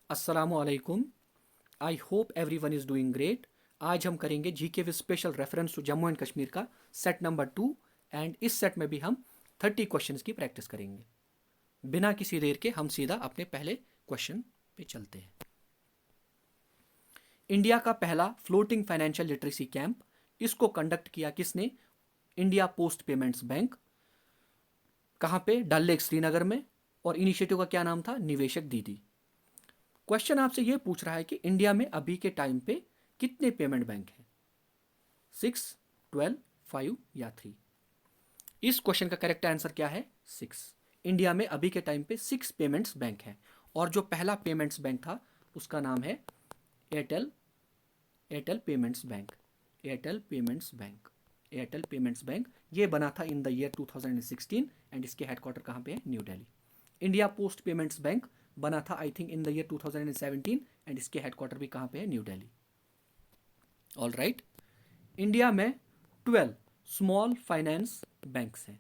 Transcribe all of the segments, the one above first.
अस्सलामुअलैकुम। I hope everyone is doing great. आज हम करेंगे GK with special reference to Jammu and Kashmir का सेट नंबर 2 एंड इस सेट में भी हम 30 क्वेश्चंस की प्रैक्टिस करेंगे। बिना किसी देर के हम सीधा अपने पहले क्वेश्चन पे चलते हैं। इंडिया का पहला फ्लोटिंग फाइनेंशियल लिटरेसी कैंप, इसको कंडक्ट किया किसने? India post payments bank. कहाँ पे? डल लेक श्रीनगर में। और इनिशिएटिव का क्या नाम था? निवेशक दीदी। क्वेश्चन आपसे यह पूछ रहा है कि इंडिया में अभी के टाइम पे कितने पेमेंट बैंक हैं? 6, 12, 5 या 3? इस क्वेश्चन का करेक्ट आंसर क्या है? 6। इंडिया में अभी के टाइम पे 6 पेमेंट्स बैंक हैं। और जो पहला पेमेंट्स बैंक था उसका नाम है Airtel Airtel payments bank. Airtel payments bank Airtel payments bank ये बना था इन द ईयर 2016 एंड इसके हेडक्वार्टर कहाँ पे है? New Delhi. India post payments bank बना था I think in the year 2017 and इसके हेडक्वार्टर भी कहाँ पे है? New Delhi. All right. India में 12 स्मॉल फाइनेंस बैंक्स हैं।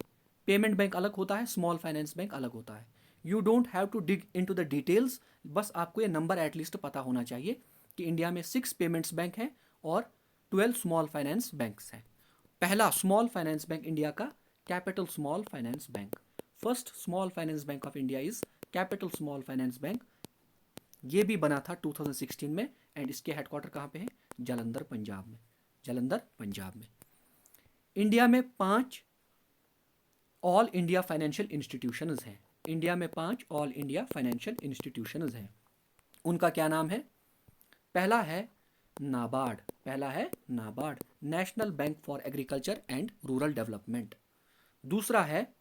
पेमेंट बैंक अलग होता है, स्मॉल फाइनेंस बैंक अलग होता है। You don't have to dig into the details, बस आपको ये नंबर एटलीस्ट पता होना चाहिए कि इंडिया में 6 पेमेंट्स बैंक हैं और 12 स्मॉल फाइनेंस बैंक्स हैं। पहला स्मॉल फाइनेंस बैंक इंडिया का capital small finance bank. First small finance bank of India is capital small finance bank. ये भी बना था 2016 में एंड इसके हेडक्वार्टर कहाँ पे है? जालंधर पंजाब में। जालंधर पंजाब में। इंडिया में 5 ऑल इंडिया फाइनेंशियल इंस्टीट्यूशंस हैं। इंडिया में 5 ऑल इंडिया फाइनेंशियल इंस्टीट्यूशंस हैं। उनका क्या नाम है? पहला है नाबार्ड। पहला है NABARD, national bank for agriculture and rural development. दूसरा है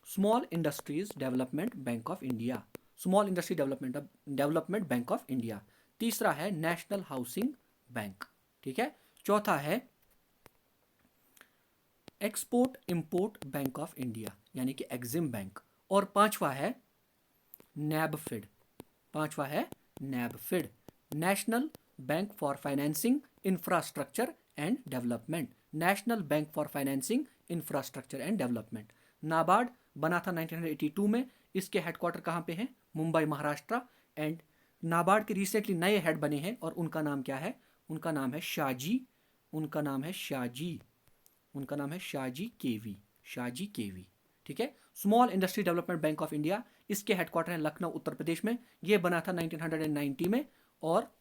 small industries development bank of India. Small industry development bank of India. तीसरा है नेशनल हाउसिंग बैंक। ठीक है। चौथा है export import bank of India यानी कि एग्जिम बैंक। और पांचवा है नैबफिड। पांचवा है NaBFID, national bank for financing infrastructure and development. National bank for financing infrastructure and development. NABARD बना था 1982 में। इसके हेडक्वार्टर कहाँ पे हैं? मुंबई महाराष्ट्र। एंड नाबार्ड के रिसेंटली नए हेड बने हैं और उनका नाम क्या है? उनका नाम है शाहजी। उनका नाम है शाहजी। उनका नाम है शाहजी केवी। शाहजी केवी। ठीक है। Small industry development bank of India, इसके हेडक्वार्टर है लखनऊ उत्तर प्रदेश में। यह बना था 1990 में। और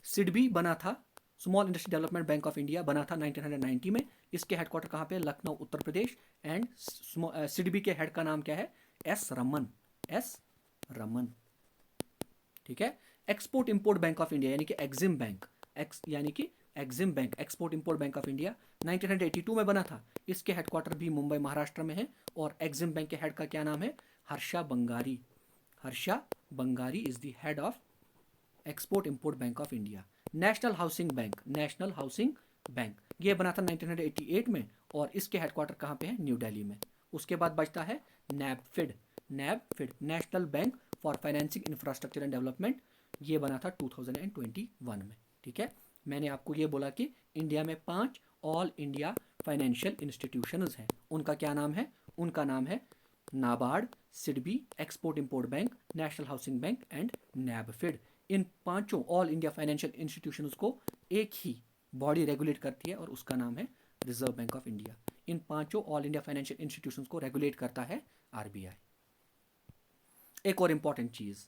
सिडबी बना था, small industry development bank of India बना था 1990 में। इसके हेडक्वार्टर कहाँ पे? लखनऊ उत्तर प्रदेश। एंड सिडबी के हेड का नाम क्या है? एस रमन। एस रमन। ठीक है। Export import bank of India यानी कि एग्जिम बैंक, यानी कि EXIM bank, export import bank of India 1982 में बना था। इसके हेडक्वार्टर भी मुंबई महाराष्ट्र में है। और एग्जिम बैंक के हेड का क्या नाम है? Harsha Bangari. Harsha Bangari is the head of export import bank of India. National housing bank, national housing bank ये बना था 1988 में और इसके हेडक्वार्टर कहाँ पे है? न्यू दिल्ली में। उसके बाद बचता है NaBFID. NaBFID, national bank for financing infrastructure and development. ये बना था 2021 में। ठीक है। मैंने आपको ये बोला कि इंडिया में 5 ऑल इंडिया फाइनेंशियल इंस्टीट्यूशंस हैं। उनका क्या नाम है? उनका नाम है NABARD, SIDBI, export import bank, national housing bank and NaBFID. इन पांचों ऑल इंडिया फाइनेंशियल इंस्टीट्यूशंस को एक ही बॉडी रेगुलेट करती है और उसका नाम है रिजर्व बैंक ऑफ इंडिया। इन पांचों ऑल इंडिया फाइनेंशियल इंस्टीट्यूशंस को रेगुलेट करता है आरबीआई। एक और इंपॉर्टेंट चीज,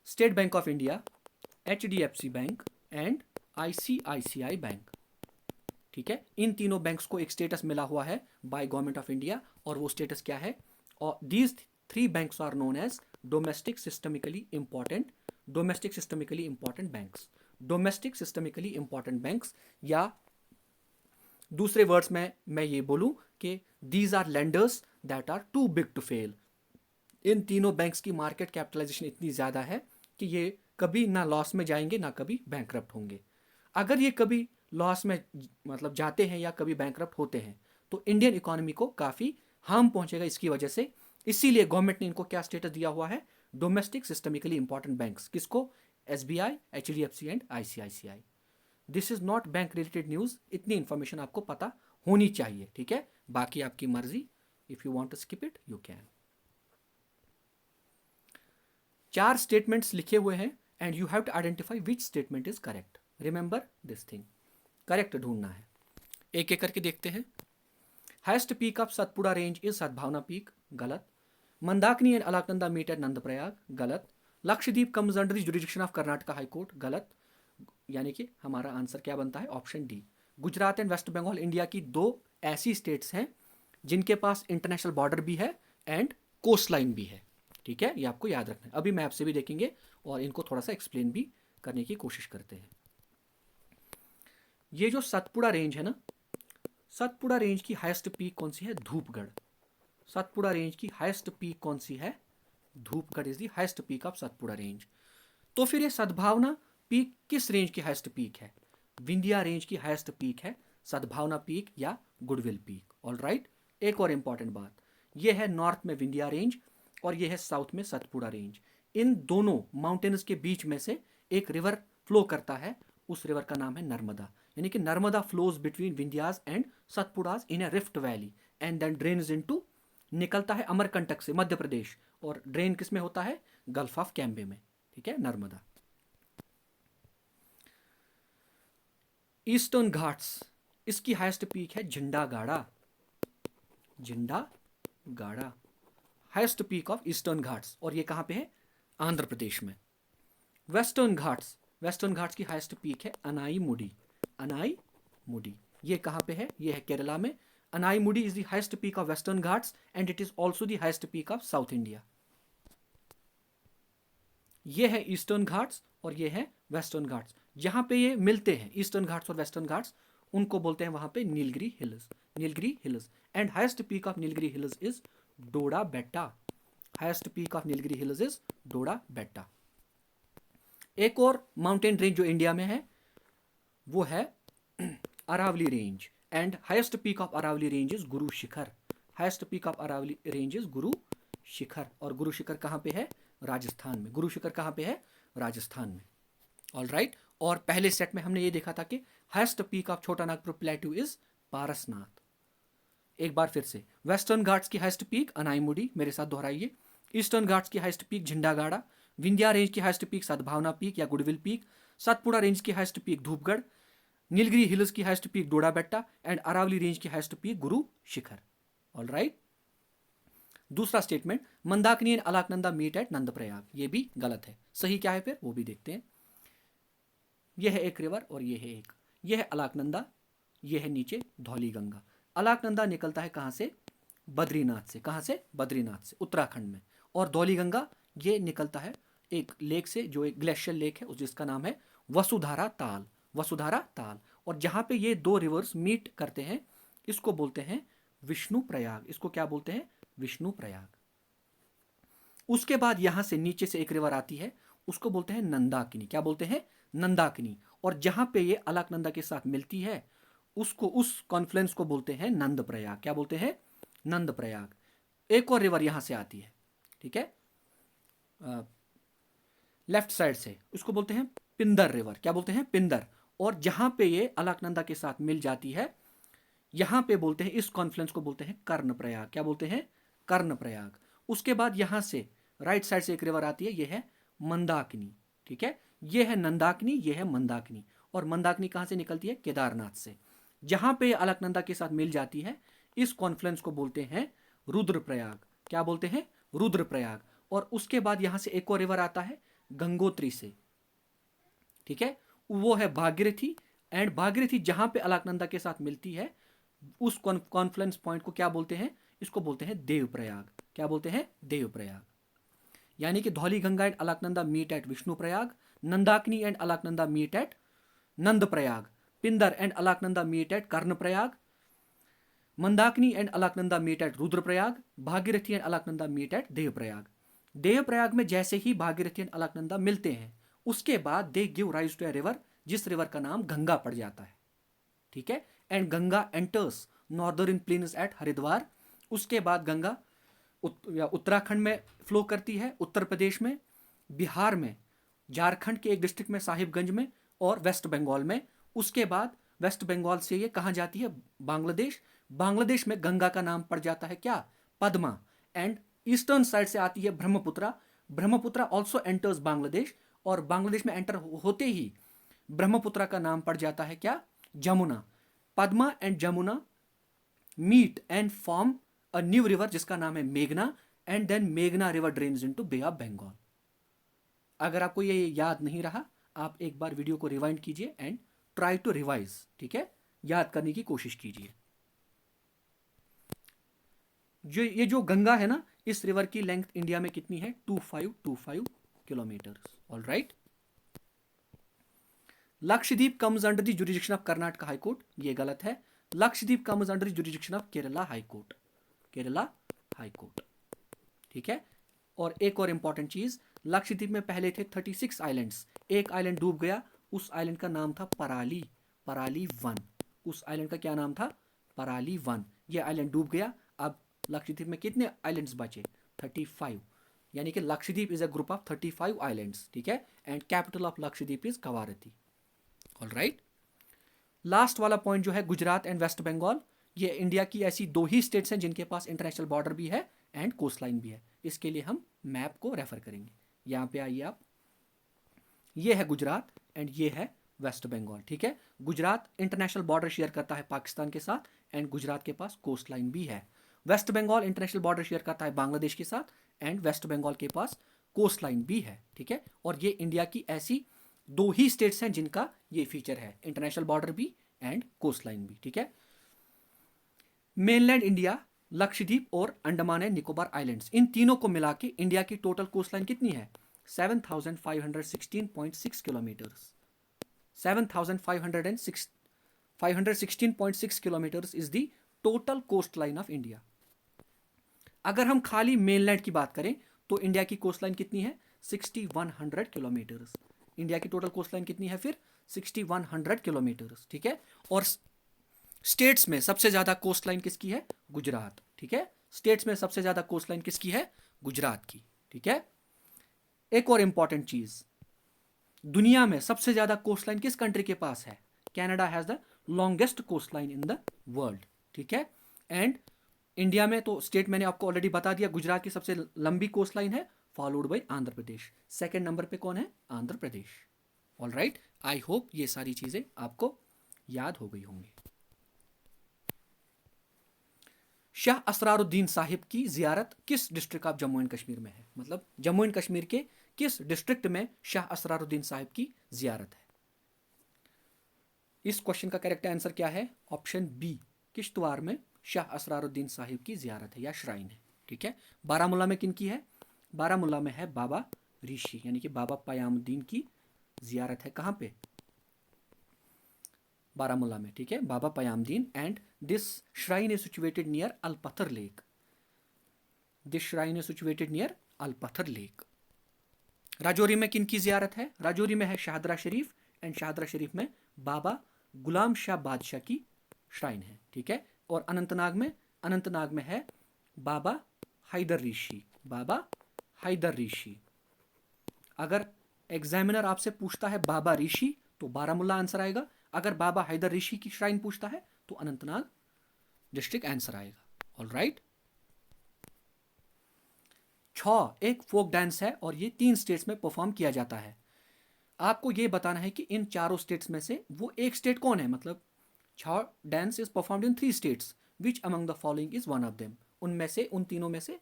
state bank of India, HDFC bank and ICICI bank. ठीक है। इन तीनों बैंक्स को एक स्टेटस मिला हुआ है बाय गवर्नमेंट ऑफ इंडिया और वो स्टेटस क्या है? और these 3 banks are known as domestic systemically important, domestic systemically important banks. Domestic systemically important banks, या दूसरे वर्ड्स में मैं ये बोलूं कि these are lenders that are too big to fail. इन तीनों बैंक्स की मार्केट कैपिटलाइजेशन इतनी ज़्यादा है कि ये कभी ना लॉस में जाएंगे ना कभी बैंकरप्ट होंगे। अगर ये कभी लॉस में मतलब जाते हैं या कभी बैंकरप्ट होते हैं तो इंडियन इकोनॉमी को काफ़ी हार्म पहुंचेगा इसकी वजह से। इसीलिए गवर्नमेंट ने इनको क्या स्टेटस दिया हुआ है? Domestic systemically important banks. किसको? SBI, HDFC and ICICI. This is not bank related news, इतनी इंफॉर्मेशन आपको पता होनी चाहिए। ठीक है। बाकी आपकी मर्जी, if you want to skip it you can. 4 statements लिखे हुए हैं and you have to identify which statement is correct. Remember this thing, correct ढूंढना है। एक एक करके देखते हैं। Highest peak of Satpura range is सद्भावना पीक, गलत। Mandakini and Alaknanda meet at Nandprayag, गलत। Lakshadweep comes under the jurisdiction of Karnataka high court, गलत। यानी कि हमारा आंसर क्या बनता है, option D. Gujarat and West Bengal India की 2 ऐसी स्टेट्स हैं जिनके पास इंटरनेशनल बॉर्डर भी है एंड कोस्ट लाइन भी है। ठीक है, ये आपको याद रखना है। अभी मैप से भी देखेंगे और इनको थोड़ा सा एक्सप्लेन भी करने की कोशिश करते हैं। ये जो सतपुड़ा रेंज है ना, सतपुड़ा रेंज की हाईएस्ट पीक कौन सी है, धूपगढ़। सतपुड़ा रेंज की हाईएस्ट पीक कौन सी है, Dhupgarh is the highest peak of Satpura range. तो फिर ये सद्भावना पीक किस रेंज की हाईएस्ट पीक है, विंध्या रेंज की हाईएस्ट पीक है सद्भावना पीक या गुडविल पीक। ऑल राइट, एक और इंपॉर्टेंट बात, ये है नॉर्थ में विंध्या रेंज और ये है साउथ में सतपुड़ा रेंज। इन दोनों माउंटेन्स के बीच में से एक रिवर फ्लो करता है, उस रिवर का नाम है नर्मदा। यानी कि Narmada flows between Vindhyas and Satpuras in a rift valley and then drains into, निकलता है अमरकंटक से मध्य प्रदेश और ड्रेन किस में होता है, गल्फ ऑफ कैम्बे में। ठीक है, नर्मदा। ईस्टर्न घाट्स, इसकी हाईएस्ट पीक है Jhandagada, Jhandagada highest peak of Eastern Ghats, और ये कहां पे है, आंध्र प्रदेश में। वेस्टर्न घाट्स, वेस्टर्न घाट्स की हाईएस्ट पीक है अनाईमुडी, अनाईमुडी ये कहां पे है, ये है केरला में। Anaimudi is the highest peak of western Ghats and it is also the highest peak of south India. ये है ईस्टर्न घाट्स और ये है वेस्टर्न घाट्स। जहां पे ये मिलते हैं ईस्टर्न घाट्स और वेस्टर्न घाट्स, उनको बोलते हैं वहां पे Nilgiri Hills, Nilgiri Hills. And highest peak of Nilgiri Hills is Dodda Betta, highest peak of Nilgiri Hills is Dodda Betta. एक और माउंटेन रेंज जो इंडिया में है वो है Aravalli range and highest peak of Aravalli range is Guru Shikhar, highest peak of Aravalli range is Guru Shikhar. और गुरु शिखर कहां पे है, राजस्थान में। गुरु शिखर कहां पे है, राजस्थान में। ऑल राइट, और पहले सेट में हमने ये देखा था कि हाईएस्ट पीक ऑफ छोटा नागपुर प्लेट्यू इज पारसनाथ। एक बार फिर से, वेस्टर्न घाट्स की हाईएस्ट पीक अनाईमुडी, मेरे साथ दोहराइए। ईस्टर्न घाट्स की highest peak Jhandagada, Vindhya range की हाईएस्ट पीक सद्भावना पीक या गुडविल पीक, सतपुड़ा रेंज की highest peak Dhupgarh, Nilgiri Hills की highest peak Dodda Betta and Aravalli range की highest peak Guru Shikhar. All right. दूसरा statement, Mandakini and Alaknanda meet at Nandprayag, ये भी गलत है। सही क्या है फिर वो भी देखते हैं। यह है एक रिवर और ये है एक, यह है अलकनंदा, यह है नीचे धौली गंगा। अलकनंदा निकलता है कहां से, बद्रीनाथ से। कहां से, बद्रीनाथ से, उत्तराखंड में। और धौली गंगा ये निकलता है एक लेक से, जो एक ग्लेशियर लेक है जिसका नाम है वसुधारा ताल, वसुधारा ताल। और जहां पे ये 2 रिवर्स मीट करते हैं इसको बोलते हैं विष्णु प्रयाग। इसको क्या बोलते हैं, विष्णु प्रयाग। उसके बाद यहां से नीचे से एक रिवर आती है, उसको बोलते हैं नंदाकिनी। क्या बोलते हैं, नंदाकिनी। और जहां पे ये अलकनंदा के साथ मिलती है उसको, उस कॉन्फ्लुएंस को बोलते हैं नंद प्रयाग। क्या बोलते हैं, नंद प्रयाग। एक और रिवर यहां से आती है, ठीक है, लेफ्ट साइड से, उसको बोलते हैं पिंदर रिवर। क्या बोलते हैं, पिंदर। और जहां पे ये अलकनंदा के साथ मिल जाती है यहां पे बोलते हैं, इस कॉन्फ्लुएंस को बोलते हैं कर्ण प्रयाग। क्या बोलते हैं, कर्ण प्रयाग। उसके बाद यहां से राइट साइड से एक रिवर आती है, ये है मंदाकिनी। ठीक है, ये है नंदाकिनी, ये है मंदाकिनी। और मंदाकिनी कहां से निकलती है, केदारनाथ से। जहां पे अलकनंदा के साथ मिल जाती है इस कॉन्फ्लुएंस को बोलते हैं रुद्रप्रयाग। क्या बोलते हैं, रुद्रप्रयाग। और उसके बाद यहां से एक और रिवर आता है गंगोत्री से, ठीक है, वो है भागीरथी। एंड भागीरथी जहां पे अलकनंदा के साथ मिलती है उस कॉन्फ्लुएंस पॉइंट को क्या बोलते हैं, इसको बोलते हैं देवप्रयाग। क्या बोलते हैं, देवप्रयाग। यानी कि Dhauli Ganga and Alaknanda meet at Vishnu Prayag, Nandakini and Alaknanda meet at Nand Prayag, Pindar and Alaknanda meet at Karn Prayag, Mandakini and Alaknanda meet at Rudraprayag, Bhagirathi and Alaknanda meet at Devprayag. Devprayag में जैसे ही भागीरथी एंड अलकनंदा मिलते हैं उसके बाद they give rise to a river, जिस रिवर का नाम गंगा पड़ जाता है। ठीक है, and Ganga enters northern plains at Haridwar. उसके बाद गंगा उत्तराखंड में फ्लो करती है, उत्तर प्रदेश में, बिहार में, झारखंड के एक डिस्ट्रिक्ट में साहिबगंज में, और वेस्ट बंगाल में। उसके बाद वेस्ट बंगाल से ये कहाँ जाती है, बांग्लादेश। बांग्लादेश में गंगा का नाम पड़ जाता है क्या, पद्मा। एंड ईस्टर्न साइड से आती है ब्रह्मपुत्रा, ब्रह्मपुत्रा ऑल्सो एंटर्स बांग्लादेश, और बांग्लादेश में एंटर होते ही ब्रह्मपुत्रा का नाम पड़ जाता है क्या? Jamuna. Padma and Jamuna meet and form a new river जिसका नाम है मेघना, एंड देन मेघना river drains into bay of Bengal. अगर आपको ये याद नहीं रहा, आप एक बार वीडियो को रिवाइंड कीजिए एंड ट्राई टू रिवाइज, ठीक है, याद करने की कोशिश कीजिए। ये जो गंगा है ना, इस रिवर की लेंथ इंडिया में कितनी है? 2525 kilometre. All right. Lakshadweep comes under the jurisdiction of Karnataka high court, ये गलत है। Lakshadweep comes under the jurisdiction of Kerala high court, Kerala high court, ठीक है। और एक और इंपॉर्टेंट चीज, लक्षद्वीप में पहले थे 36 आइलैंड्स, एक आइलैंड डूब गया, उस आइलैंड का नाम था पराली, पराली वन। उस आइलैंड का क्या नाम था? पराली वन। ये आइलैंड डूब गया। अब लक्षद्वीप में कितने आइलैंड्स बचे? 35, यानी कि Lakshadweep is a group of 35 islands, ठीक है। And capital of Lakshadweep is Kavaratti. All right. Last वाला पॉइंट जो है, गुजरात एंड वेस्ट बंगाल, ये इंडिया की ऐसी दो ही स्टेट्स हैं जिनके पास इंटरनेशनल बॉर्डर भी है एंड कोस्ट लाइन भी है। इसके लिए हम मैप को रेफर करेंगे। यहाँ पे आइए आप, ये है गुजरात एंड ये है वेस्ट बंगाल, ठीक है। गुजरात इंटरनेशनल बॉर्डर शेयर करता है पाकिस्तान के साथ एंड गुजरात के पास कोस्ट लाइन भी है। West Bengal international border share करता है बांग्लादेश के साथ एंड वेस्ट बंगाल के पास कोस्ट लाइन भी है, ठीक है। और ये इंडिया की ऐसी दो ही स्टेट्स हैं जिनका ये फीचर है, इंटरनेशनल बॉर्डर भी एंड कोस्ट लाइन भी, ठीक है। मेनलैंड इंडिया, लक्षद्वीप और अंडमान एंड निकोबार आइलैंड्स, इन तीनों को मिला के इंडिया की टोटल कोस्ट लाइन कितनी है? 7516.6 kilometre. 7516.6 kilometre is the total cost line of India. अगर हम खाली मेनलैंड की बात करें तो इंडिया की कोस्ट लाइन कितनी है? 6100 किलोमीटर। इंडिया की टोटल कोस्ट लाइन कितनी है फिर? 6100 किलोमीटर, ठीक है। और स्टेट्स में सबसे ज्यादा कोस्ट लाइन किसकी है? गुजरात, ठीक है। स्टेट्स में सबसे ज्यादा कोस्ट लाइन किसकी है? गुजरात की, ठीक है। एक और इंपॉर्टेंट चीज, दुनिया में सबसे ज्यादा कोस्ट लाइन किस कंट्री के पास है? Canada has the longest coast line in the world, ठीक है। एंड इंडिया में तो स्टेट मैंने आपको ऑलरेडी बता दिया, गुजरात की सबसे लंबी कोस्ट लाइन है, followed by Andhra Pradesh. Second number पे कौन है? Andhra Pradesh. All right, I hope ये सारी चीजें आपको याद हो गई होंगी। शाह असरारुद्दीन साहिब की जियारत किस district of Jammu and Kashmir में है? मतलब जम्मू एंड कश्मीर के किस डिस्ट्रिक्ट में शाह असरारुद्दीन साहिब की जियारत है? इस क्वेश्चन का करेक्ट आंसर क्या है? ऑप्शन बी, किश्तवाड़ में शाह असरारुद्दीन साहिब की जियारत है या श्राइन है, ठीक है। बारामूला में किन की है? बारामूला में है बाबा ऋषि, यानी कि बाबा पयामुद्दीन की जियारत है। कहाँ पे? बारामूला में, ठीक है, Baba Payamuddin. And this shrine is situated near Alpathar lake. This shrine is situated near Alpathar lake. Rajouri में किन की जियारत है? राजौरी में है शाहदरा शरीफ एंड शाहदरा शरीफ में बाबा गुलाम शाह बादशाह की श्राइन है, ठीक है। और अनंतनाग में है बाबा हैदर ऋषि, बाबा हैदर ऋषि। अगर एग्जामिनर आपसे पूछता है बाबा ऋषि तो बारामूला आंसर आएगा, अगर बाबा हैदर ऋषि की श्राइन पूछता है तो अनंतनाग डिस्ट्रिक्ट आंसर आएगा। All right. छौ एक फोक डांस है और ये 3 स्टेट्स में परफॉर्म किया जाता है। आपको ये बताना है कि इन चारों स्टेट्स में से वो एक स्टेट कौन है। मतलब छौ dance is performed in 3 states, which among the following is one of them. उनमें से, उन तीनों में से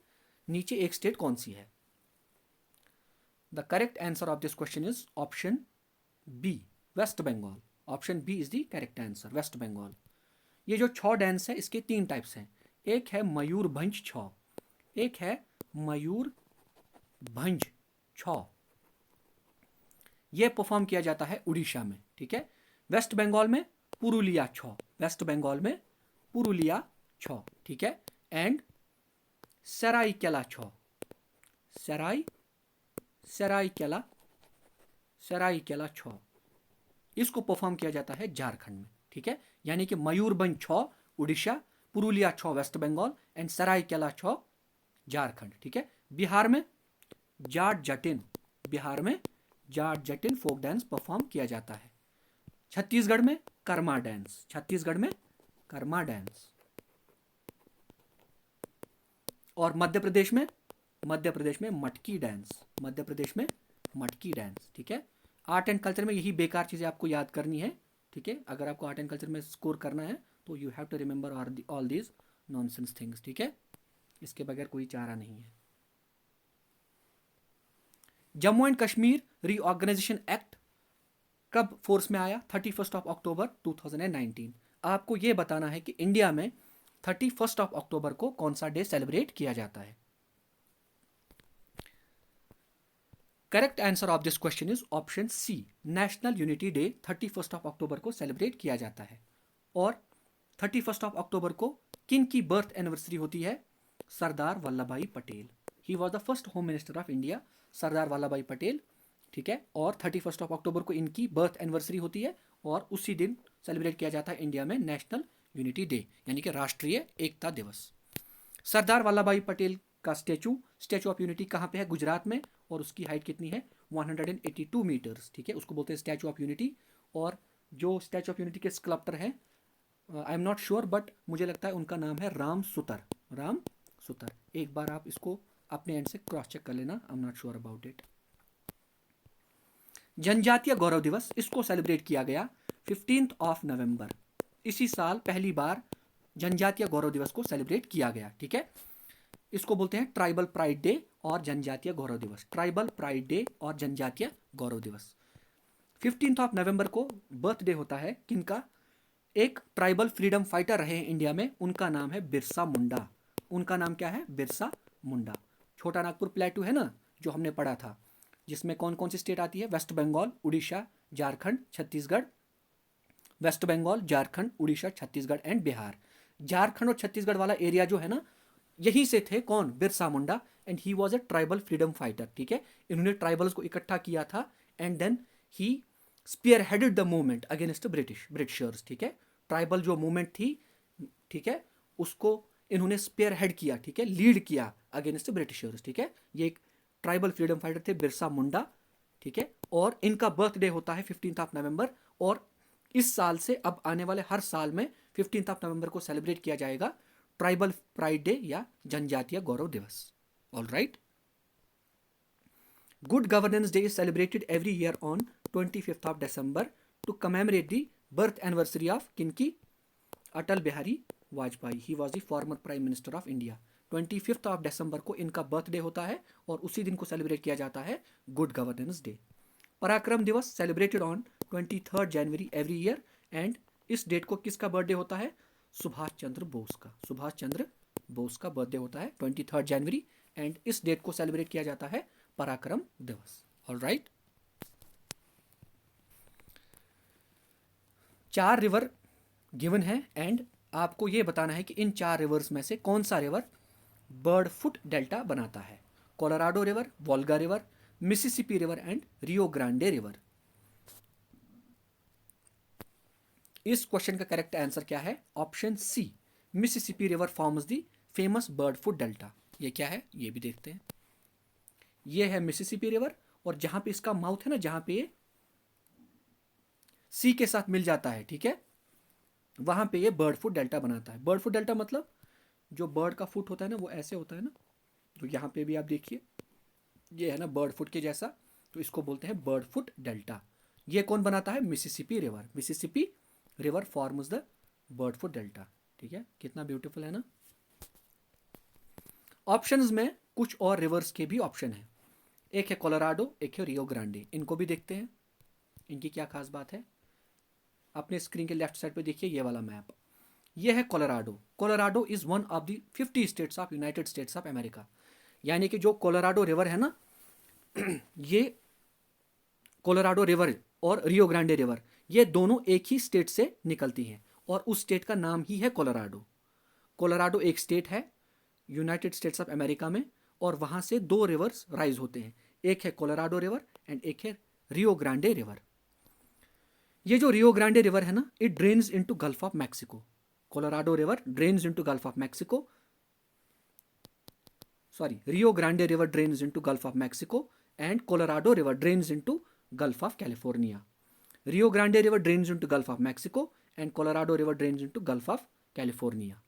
नीचे एक स्टेट कौन सी है? The correct answer of this question is option B, West Bengal. Option B is the correct answer, West Bengal. ये जो छौ डांस है इसके 3 टाइप्स हैं। एक है मयूरभंज छौ, एक है मयूरभंज छौ। यह परफॉर्म किया जाता है उड़ीसा में, ठीक है। वेस्ट बंगाल में पुरुलिया छौ, वेस्ट बंगाल में पुरुलिया छौ, ठीक है। एंड सरायकेला छौ, सरायकेला छौ, इसको परफॉर्म किया जाता है झारखंड में, ठीक है। यानी कि मयूरभंज छौ उड़ीसा, पुरुलिया छौ वेस्ट बंगाल एंड सरायकेला छौ झारखंड, ठीक है। बिहार में जाट जटिन फोक डांस परफॉर्म किया जाता है। छत्तीसगढ़ में कर्मा डांस, और मध्य प्रदेश में मटकी मध्य प्रदेश में मटकी डांस, ठीक है। आर्ट एंड कल्चर में यही बेकार चीज़ें आपको याद करनी है, ठीक है। अगर आपको आर्ट एंड कल्चर में स्कोर करना है तो you have to remember all these nonsense things, ठीक है। इसके बगैर कोई चारा नहीं है। Jammu and Kashmir reorganisation act कब फोर्स में आया? 31 अक्टूबर 2019। आपको यह बताना है कि इंडिया में 31 अक्टूबर को कौन सा डे सेलिब्रेट किया जाता है। Correct answer of this question is option C, national unity day 31 अक्टूबर को सेलिब्रेट किया जाता है। और 31 अक्टूबर को किन की बर्थ एनिवर्सरी होती है? सरदार वल्लभ भाई Patel. He was the first home minister of India, Sardar Vallabh भाई पटेल, ठीक है। और 31 अक्टूबर को इनकी बर्थ एनिवर्सरी होती है और उसी दिन सेलिब्रेट किया जाता है इंडिया में नेशनल यूनिटी डे, यानी कि राष्ट्रीय एकता दिवस। सरदार वल्लभ भाई पटेल का स्टैचू ऑफ यूनिटी कहाँ पे है? गुजरात में। और उसकी हाइट कितनी है? 182 मीटर्स, ठीक है। उसको बोलते हैं स्टैचू ऑफ यूनिटी। और जो स्टैचू ऑफ यूनिटी के स्कल्प्टर हैं, I am not sure, but मुझे लगता है उनका नाम है राम सुतर। राम सुतर। एक बार आप इसको अपने एंड से क्रॉस चेक कर लेना, I am not sure about it. जनजातीय गौरव दिवस, इसको सेलिब्रेट किया गया 15 नवंबर। इसी साल पहली बार जनजातीय गौरव दिवस को सेलिब्रेट किया गया, ठीक है। इसको बोलते हैं ट्राइबल प्राइड डे और जनजातीय गौरव दिवस। ट्राइबल प्राइड डे और जनजातीय गौरव दिवस। 15 नवंबर को बर्थडे होता है किनका? एक ट्राइबल फ्रीडम फाइटर रहे हैं इंडिया में, उनका नाम है बिरसा मुंडा। उनका नाम क्या है? बिरसा मुंडा। छोटा नागपुर प्लेटू है ना, जो हमने पढ़ा था, जिसमें कौन कौन सी स्टेट आती है? वेस्ट बंगाल, उड़ीसा, झारखंड, छत्तीसगढ़। वेस्ट बंगाल, झारखंड, उड़ीसा, छत्तीसगढ़ एंड बिहार। झारखंड और छत्तीसगढ़ वाला एरिया जो है ना, यहीं से थे कौन? Birsa Munda. And he was a tribal freedom fighter, ठीक है। इन्होंने ट्राइबल्स को इकट्ठा किया था and then he spearheaded the movement against Britishers, ठीक है। ट्राइबल जो मूवमेंट थी, ठीक है, उसको इन्होंने स्पीयर हेड किया, ठीक है, लीड किया अगेंस्ट ब्रिटिशर्स, ठीक है। ये एक ट्राइबल फ्रीडम फाइटर थे बिरसा मुंडा, ठीक है। और इनका बर्थडे होता है 15 नवंबर। और इस साल से अब आने वाले हर साल में 15 नवंबर को सेलिब्रेट किया जाएगा ट्राइबल प्राइड डे या जनजातीय गौरव दिवस। All right. Good governance day is celebrated every year on 25 December to commemorate the birth anniversary of किनकी? Atal Bihari Vajpayee. He was the former prime minister of India. 25 December को इनका बर्थडे होता है और उसी दिन को सेलिब्रेट किया जाता है गुड गवर्नेंस डे। पराक्रम दिवस celebrated on 23 January every year. And इस डेट को किसका बर्थडे होता है? सुभाष चंद्र बोस का। सुभाष चंद्र बोस का बर्थडे होता है 23 January। एंड इस डेट को सेलिब्रेट किया जाता है पराक्रम दिवस। All right. 4 रिवर गिवन है एंड आपको यह बताना है कि इन 4 रिवर्स में से कौन सा रिवर बर्ड फुट डेल्टा बनाता है? Colorado river, Volga river, Mississippi river and Rio Grande river. इस क्वेश्चन का करेक्ट आंसर क्या है? Option C, Mississippi river forms the famous bird foot delta. ये क्या है ये भी देखते हैं। ये है मिसिसिपी रिवर और जहां पे इसका माउथ है ना, जहां पे सी के साथ मिल जाता है, ठीक है, वहां पे ये बर्ड फुट डेल्टा बनाता है। बर्ड फुट डेल्टा मतलब जो बर्ड का फुट होता है ना, वो ऐसे होता है ना, तो यहां पे भी आप देखिए ये है ना बर्ड फुट के जैसा, तो इसको बोलते हैं बर्ड फुट डेल्टा। ये कौन बनाता है? Mississippi river. Mississippi river forms the bird foot delta, ठीक है। कितना ब्यूटीफुल है ना। ऑप्शंस में कुछ और रिवर्स के भी ऑप्शन है। एक है कोलोराडो, एक है रियो ग्रांडे। इनको भी देखते हैं, इनकी क्या खास बात है। अपने स्क्रीन के लेफ्ट साइड पे देखिए ये वाला मैप, ये है Colorado. Colorado is one of the 50 states of United states of America. यानी कि जो कोलोराडो रिवर है ना, ये कोलोराडो रिवर और रियो ग्रांडे रिवर, ये दोनों एक ही स्टेट से निकलती हैं और उस स्टेट का नाम ही है कोलोराडो। कोलोराडो एक स्टेट है यूनाइटेड स्टेट्स ऑफ अमेरिका में और वहां से 2 रिवर्स राइज होते हैं, एक है कोलोराडो रिवर एंड एक है रियो ग्रांडे रिवर। ये जो रियो ग्रांडे रिवर है ना, it drains into gulf of Mexico. Colorado river drains into gulf of Mexico, sorry, Rio Grande river drains into gulf of Mexico and Colorado river drains into gulf of California. Rio Grande river drains into gulf of Mexico and Colorado river drains into gulf of California,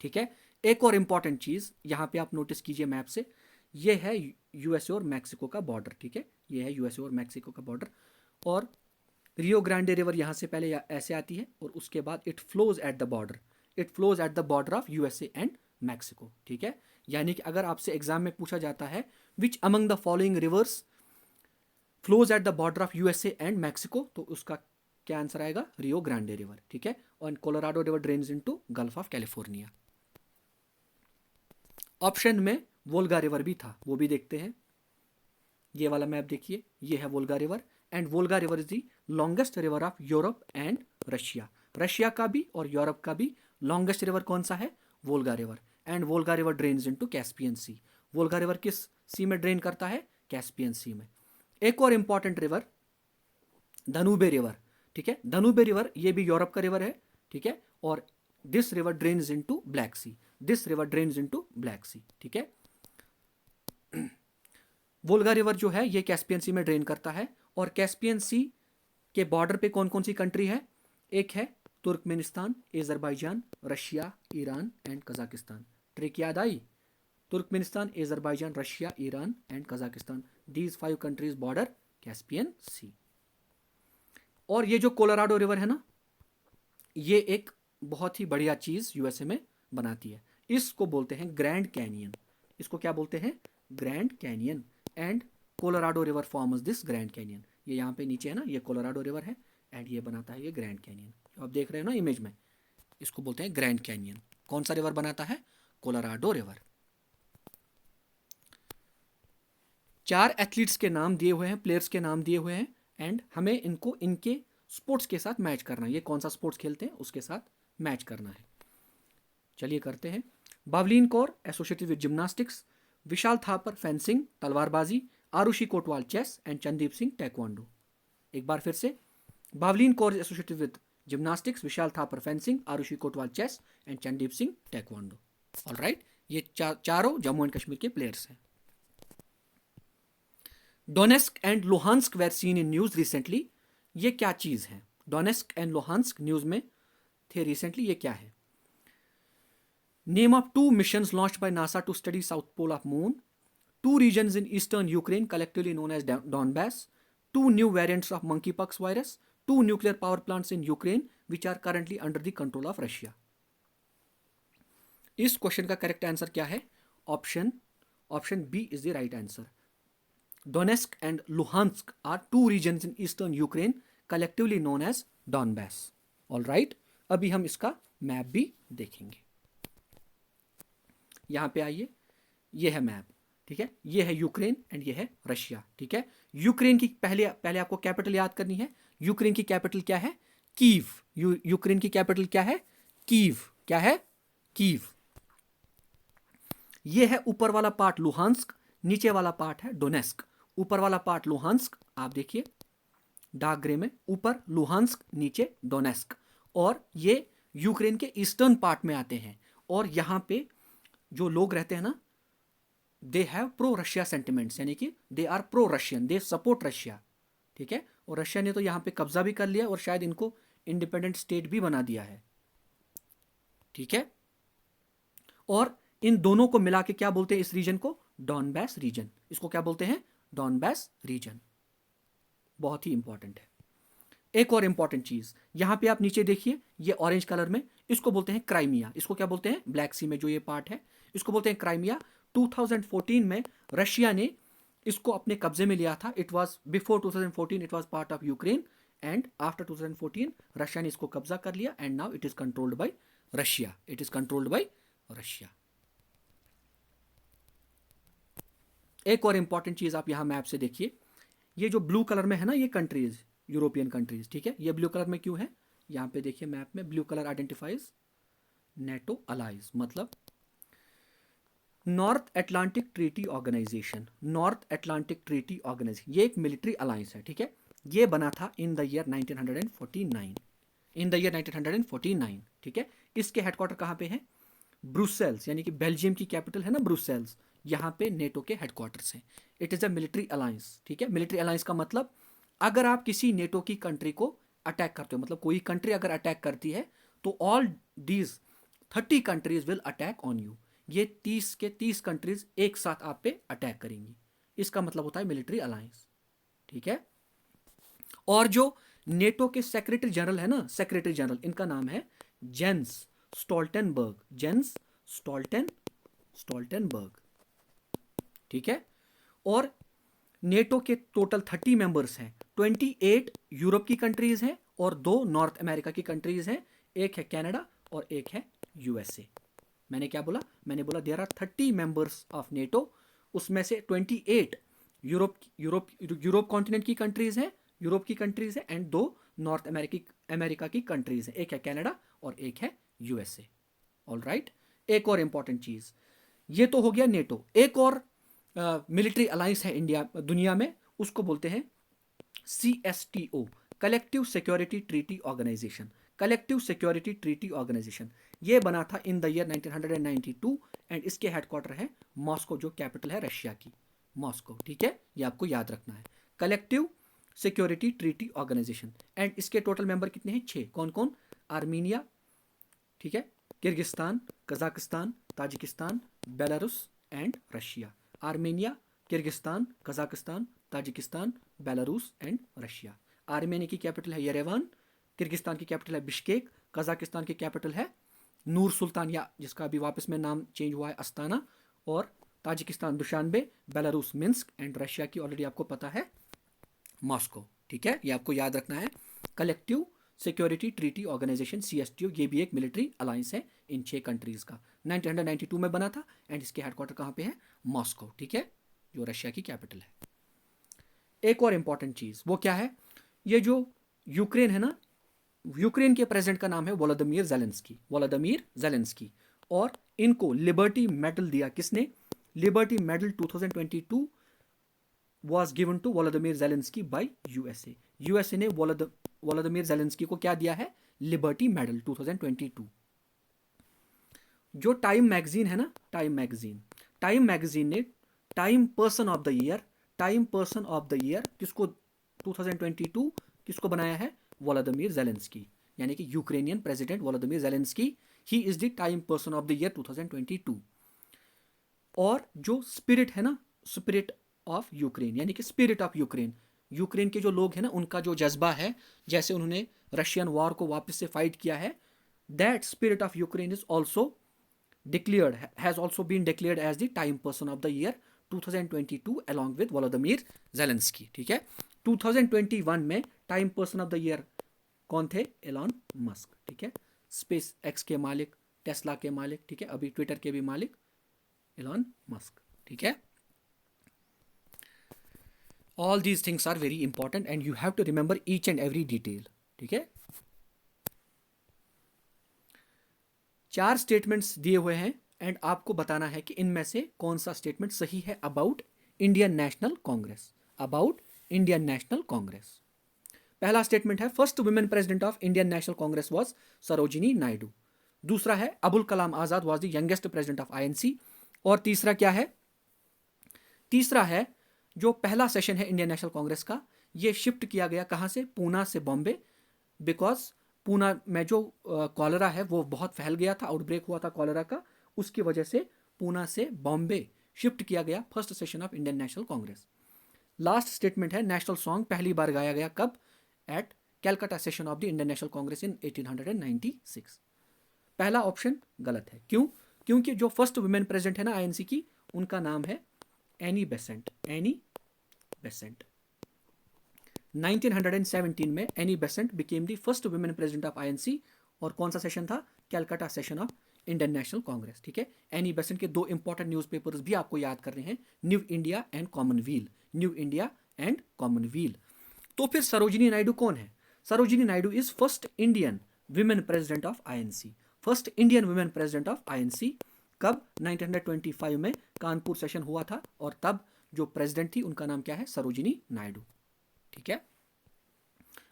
ठीक है। एक और important चीज यहां पे आप notice कीजिए map से, ये है यूएसए और मैक्सिको का बॉर्डर, ठीक है, ये है यूएसए और मैक्सिको का बॉर्डर। और रियो ग्रांडे रिवर यहाँ से पहले ऐसे आती है और उसके बाद it flows eight the border, it flows eight the border of USA and Mexico, ठीक है। यानी कि अगर आपसे एग्जाम में पूछा जाता है विच among the following rivers flows eight the border of USA and Mexico, तो उसका क्या आंसर आएगा, रियो ग्रांडे रिवर, ठीक है। और Colorado river drains into gulf of California. Option में वोल्गा रिवर भी था, वो भी देखते हैं। ये वाला मैप देखिए, ये है Volga river and Volga river is the longest river of Europe and Russia. Russia का भी और यूरोप का भी लॉन्गेस्ट रिवर कौन सा है, Volga river. And Volga river drains into Caspian sea. Volga river किस सी में ड्रेन करता है, कैस्पियन सी में। एक और इंपॉर्टेंट रिवर धनुबे रिवर, ठीक है। धनुबे रिवर ये भी यूरोप का रिवर है, ठीक है। और this river drains into Black Sea, this river drains into Black Sea, ठीक है। वोल्गा रिवर जो है ये कैस्पियन सी में ड्रेन करता है। और कैस्पियन सी के बॉर्डर पे कौन कौन सी कंट्री है, एक है Turkmenistan, Azerbaijan, Russia, Iran and Kazakhstan. Trick याद आई, Turkmenistan, Azerbaijan, Russia, Iran and Kazakhstan, these 5 countries border Caspian Sea. और ये जो कोलोराडो रिवर है ना, ये एक बहुत ही बढ़िया चीज यूएसए में बनाती है, इसको बोलते हैं ग्रैंड कैनियन। इसको क्या बोलते हैं, grand canyon. And Colorado river forms this grand canyon. ये यहाँ पे नीचे है ना, ये कोलोराडो रिवर है एंड ये बनाता है ये ग्रैंड कैनियन, जो आप देख रहे हो ना इमेज में, इसको बोलते हैं ग्रैंड कैनियन। कौन सा रिवर बनाता है, कोलोराडो रिवर। 4 एथलीट्स के नाम दिए हुए हैं, प्लेयर्स के नाम दिए हुए हैं एंड हमें इनको इनके स्पोर्ट्स के साथ मैच करना है, ये कौन सा स्पोर्ट्स खेलते हैं उसके साथ मैच करना है। चलिए करते हैं। Bavleen Kaur associated with gymnastics, Vishal Thapar fencing तलवारबाजी, Aarushi Kotwal chess and Chandeep Singh taekwondo. एक बार फिर से, Bavleen Kaur associated with gymnastics, Vishal Thapar fencing, Aarushi Kotwal chess and Chandeep Singh taekwondo. All right, ये चारों जम्मू एंड कश्मीर के प्लेयर्स हैं। Donetsk and Luhansk were seen in news recently. ये क्या चीज है, डोनेस्क एंड लुहांस्क न्यूज में थे रिसेंटली, ये क्या है। Name of 2 missions launched by NASA to study south pole of moon, 2 regions in eastern Ukraine collectively known as Donbass, 2 new variants of monkeypox virus, 2 nuclear power plants in Ukraine which are currently under the control of Russia. इस question का correct answer क्या है, option B is the right answer. Donetsk and Luhansk are 2 regions in eastern Ukraine collectively known as Donbass. All right, अभी हम इसका map भी देखेंगे। यहां पे आइए, ये है मैप, ठीक है। ये है यूक्रेन एंड ये है रशिया, ठीक है। यूक्रेन की पहले आपको कैपिटल याद करनी है। यूक्रेन की कैपिटल क्या है, कीव। यूक्रेन की कैपिटल क्या है, कीव। क्या है, कीव। ये है ऊपर वाला पार्ट लुहांस्क, नीचे वाला पार्ट है डोनेस्क। ऊपर वाला पार्ट लुहांस्क, आप देखिए डार्क ग्रे में, ऊपर लुहांस्क, नीचे डोनेस्क। और ये यूक्रेन के ईस्टर्न पार्ट में आते हैं। और यहां पे जो लोग रहते हैं ना, they have pro Russia sentiments, यानी कि they are pro Russian, they support Russia, ठीक है। और रशिया ने तो यहाँ पे कब्जा भी कर लिया और शायद इनको इंडिपेंडेंट स्टेट भी बना दिया है, ठीक है। और इन दोनों को मिला के क्या बोलते हैं इस रीजन को, डॉनबैस रीजन। इसको क्या बोलते हैं, डॉनबैस रीजन। बहुत ही इंपॉर्टेंट है। एक और इंपॉर्टेंट चीज, यहां पे आप नीचे देखिए, ये ऑरेंज कलर में, इसको बोलते हैं क्राइमिया। इसको क्या बोलते हैं, ब्लैक सी में जो ये पार्ट है, इसको बोलते हैं क्राइमिया। 2014 में रशिया ने इसको अपने कब्जे में लिया था। It was before 2014 it was part of Ukraine and after 2014 Russia ने इसको कब्जा कर लिया and now it is controlled by Russia, it is controlled by Russia. एक और इंपॉर्टेंट चीज आप यहां मैप से देखिए, ये जो ब्लू कलर में है ना, ये कंट्रीज, यूरोपियन कंट्रीज, ठीक है। ये ब्लू कलर में क्यों है, यहां पे देखिए मैप में, blue colour identifies NATO allies, मतलब North Atlantic Treaty Organisation. North Atlantic Treaty organisation ये एक मिलिट्री अलायंस है, ठीक है। ये बना था in the year 1949, in the year 1949, ठीक है। इसके हेडक्वार्टर कहाँ पे है, ब्रुसेल्स, यानी कि बेल्जियम की कैपिटल है ना ब्रुसेल्स, यहाँ पे नेटो के हेडक्वार्टर्स हैं। It is a military alliance, ठीक है। मिलिट्री अलायंस का मतलब अगर आप किसी नेटो की कंट्री को अटैक करते हो, मतलब कोई कंट्री अगर अटैक करती है तो all these 30 countries will attack on you. ये 30 के 30 कंट्रीज एक साथ आप पे अटैक करेंगी, इसका मतलब होता है मिलिट्री अलायंस, ठीक है। और जो नेटो के सेक्रेटरी जनरल है ना, सेक्रेटरी जनरल, इनका नाम है जेंस स्टोल्टेनबर्ग, जेंस स्टोल्टेनबर्ग, ठीक है। और नेटो के टोटल 30 मेंबर्स हैं, 28 यूरोप की कंट्रीज हैं और 2 नॉर्थ अमेरिका की कंट्रीज हैं, एक है कनाडा और एक है यूएसए। मैंने क्या बोला, मैंने बोला there are 30 members of NATO, उसमें से 28 यूरोप यूरोप यूरोप कॉन्टिनेंट की कंट्रीज हैं, यूरोप की कंट्रीज हैं, एंड 2 नॉर्थ अमेरिका की कंट्रीज हैं, एक है कनाडा और एक है यूएसए। All right. एक और इंपॉर्टेंट चीज, ये तो हो गया नेटो। एक और मिलिट्री अलायंस है इंडिया दुनिया में, उसको बोलते हैं CSTO, collective security treaty organisation, collective security treaty organisation. ये बना था इन द ईयर 1992 एंड इसके हेडक्वार्टर है मॉस्को, जो कैपिटल है रशिया की, मॉस्को, ठीक है। ये आपको याद रखना है, collective security treaty organisation. And इसके टोटल मेंबर कितने हैं, 6। कौन कौन, आर्मीनिया, ठीक है, Kyrgyzstan, Kazakhstan, Tajikistan, Belarus and Russia. Armenia, Kyrgyzstan, Kazakhstan, Tajikistan, Belarus and Russia. Armenia की कैपिटल है येरेवान, किर्गिस्तान की कैपिटल है बिश्केक, कजाकिस्तान की कैपिटल है नूर सुल्तान, या जिसका अभी वापस में नाम चेंज हुआ है अस्ताना, और Tajikistan Dushanbe, Belarus Minsk and Russia की ऑलरेडी आपको पता है मॉस्को, ठीक है। ये आपको याद रखना है, collective security treaty organisation CSTO, ये भी एक मिलिट्री अलायंस है इन 6 कंट्रीज का। 1992 में बना था एंड इसके हेडक्वार्टर कहाँ पे है, मॉस्को, ठीक है, जो रशिया की कैपिटल है। एक और इंपॉर्टेंट चीज वो क्या है, ये जो यूक्रेन है ना, यूक्रेन के प्रेसिडेंट का नाम है वोलोदिमीर ज़ेलेंस्की, वोलोदिमीर ज़ेलेंस्की। और इनको लिबर्टी मेडल दिया किसने, liberty medal 2022 was given to Volodymyr Zelensky by USA। USA ने वोलोदिमीर ज़ेलेंस्की को क्या दिया है, लिबर्टी मेडल 2022। जो टाइम मैगजीन है ना, टाइम मैगजीन ने time person of the year, time person of the year किसको 2022 किसको बनाया है, वोलोदिमीर ज़ेलेंस्की, यानी कि Ukrainian president Volodymyr Zelensky, he is the time person of the year 2022। और जो स्पिरिट है ना, स्पिरिट ऑफ यूक्रेन, यानी कि स्पिरिट ऑफ यूक्रेन, यूक्रेन के जो लोग हैं ना, उनका जो जज्बा है, जैसे उन्होंने रशियन वॉर को वापस से फाइट किया है, that spirit of Ukraine is also declared, has also been declared as the time person of the year 2022 along with Volodymyr Zelensky, ठीक है। 2021 में time person of the year कौन थे, एलॉन मस्क, ठीक है, स्पेस एक्स के मालिक, Tesla के मालिक, ठीक है, अभी ट्विटर के भी मालिक एलॉन मस्क, ठीक है। All these things are very important and you have to remember each and every detail, ठीक है। 4 स्टेटमेंट्स दिए हुए हैं एंड आपको बताना है कि इनमें से कौन सा स्टेटमेंट सही है about Indian National Congress, about Indian National Congress. पहला स्टेटमेंट है, first women president of Indian National Congress was Sarojini Naidu. दूसरा है, Abul Kalam Azad was the youngest president of INC। और तीसरा क्या है, तीसरा है जो पहला सेशन है इंडियन नेशनल कांग्रेस का, ये शिफ्ट किया गया कहाँ से, पूना से बॉम्बे, बिकॉज पूना में जो कॉलरा है वो बहुत फैल गया था, आउटब्रेक हुआ था कॉलरा का, उसकी वजह से पूना से बॉम्बे शिफ्ट किया गया first session of Indian National Congress. Last statement है, नेशनल सॉन्ग पहली बार गाया गया कब, at Calcutta session of the Indian National Congress in 1896। पहला ऑप्शन गलत है, क्यों, क्योंकि जो फर्स्ट वुमेन प्रेसिडेंट है ना INC की, उनका नाम है एनी बेसेंट, एनी बेसेंट। 1917 में Annie Besant became the first women president of INC। और कौन सा सेशन था, Calcutta session of Indian National Congress, ठीक है। एनी बेसेंट के 2 इंपॉर्टेंट न्यूज़पेपर्स भी आपको याद करने हैं, New India and Commonweal, New India and Commonweal. तो फिर सरोजिनी नायडू कौन है, Sarojini Naidu is first Indian women president of INC, first Indian women president of INC। कब, 1925 में कानपुर सेशन हुआ था और तब जो प्रेसिडेंट थी उनका नाम क्या है, सरोजिनी नायडू, ठीक है।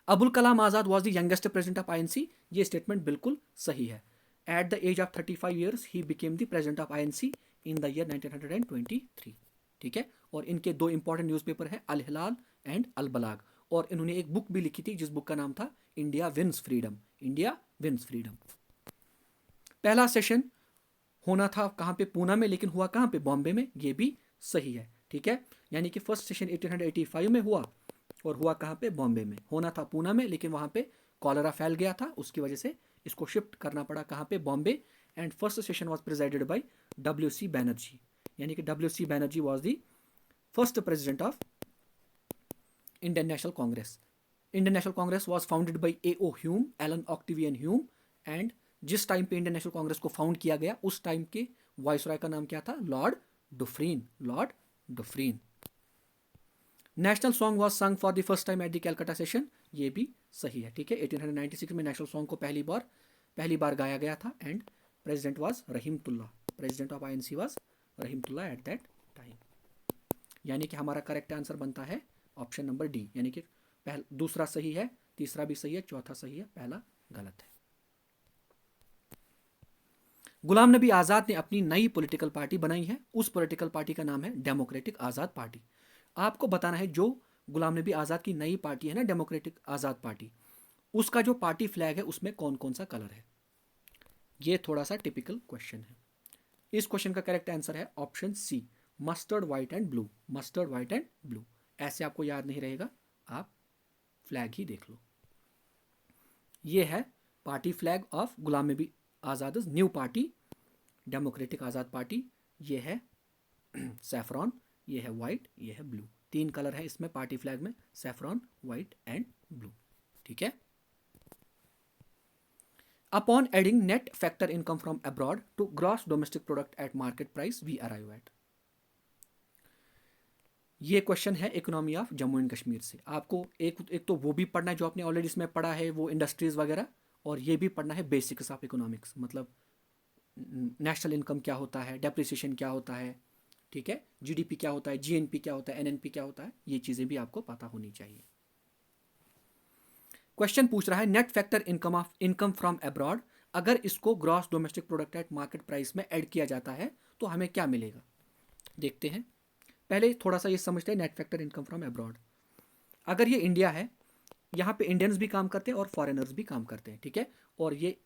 Abul Kalam Azad was the youngest president of INC, ये स्टेटमेंट बिल्कुल सही है। At the age of 35 years he became the president of INC in the year 1923, ठीक है। और इनके 2 इंपॉर्टेंट न्यूज़पेपर हैं, अल हिलाल एंड अल बलाग। और इन्होंने एक बुक भी लिखी थी जिस बुक का नाम था India wins freedom, India wins freedom. पहला सेशन होना था कहाँ पे, पूना में, लेकिन हुआ कहाँ पे, बॉम्बे में, ये भी सही है। ठीक है, यानी कि फर्स्ट सेशन 1885 में हुआ और हुआ कहाँ पे, बॉम्बे में। होना था पूना में, लेकिन वहाँ पे कॉलरा फैल गया था, उसकी वजह से इसको शिफ्ट करना पड़ा कहाँ पे, Bombay. And first session was presided by W C. Banerjee, यानी कि W C. Banerjee was the first president of Indian National Congress. Indian National Congress was founded by A.O. Hume, Allan Octavian Hume. And जिस टाइम पे इंडियन नेशनल कांग्रेस को found किया गया, उस time के viceroy का नाम क्या था, Lord Dufferin, Lord Dufferin. National song was sung for the first time at the Calcutta session, ये भी सही है, ठीक है। 1896 में नेशनल सॉन्ग को पहली बार गाया गया था। And president was Rahimtullah, president of INC was Rahimtullah at that time. यानी कि हमारा करेक्ट आंसर बनता है ऑप्शन नंबर डी, यानी कि दूसरा सही है, तीसरा भी सही है, चौथा सही है, पहला गलत है। गुलाम नबी आज़ाद ने अपनी नई पॉलिटिकल पार्टी बनाई है, उस पॉलिटिकल पार्टी का नाम है डेमोक्रेटिक आज़ाद पार्टी। आपको बताना है जो गुलाम नबी आज़ाद की नई पार्टी है ना, डेमोक्रेटिक आज़ाद पार्टी, उसका जो पार्टी फ्लैग है उसमें कौन कौन सा कलर है। ये थोड़ा सा टिपिकल क्वेश्चन है। इस क्वेश्चन का करेक्ट आंसर है option C, mustard white and blue, mustard white and blue. ऐसे आपको याद नहीं रहेगा, आप फ्लैग ही देख लो। ये है party flag of Ghulam Nabi Azad new party, democratic Azad party. ये है सैफरॉन, ये है वाइट, ये है ब्लू। 3 कलर है इसमें पार्टी फ्लैग में, सैफरॉन, वाइट एंड ब्लू, ठीक है। Upon adding net factor income from abroad to gross domestic product at market price, we arrive at। ये क्वेश्चन है economy of Jammu and Kashmir से। आपको एक तो वो भी पढ़ना है जो आपने ऑलरेडी इसमें पढ़ा है, वो इंडस्ट्रीज वगैरह, और ये भी पढ़ना है बेसिक्स ऑफ इकोनॉमिक्स, मतलब नेशनल इनकम क्या होता है, डेप्रिसिएशन क्या होता है, ठीक है, GDP क्या होता है, GNP क्या होता है, NNP क्या होता है, ये चीज़ें भी आपको पता होनी चाहिए। क्वेश्चन पूछ रहा है net factor income from abroad, अगर इसको gross domestic product at market price में ऐड किया जाता है तो हमें क्या मिलेगा। देखते हैं, पहले थोड़ा सा ये समझते हैं net factor income from abroad. अगर ये इंडिया है, यहाँ पे इंडियंस भी काम करते हैं और फॉरेनर्स भी काम करते हैं, ठीक है, और ये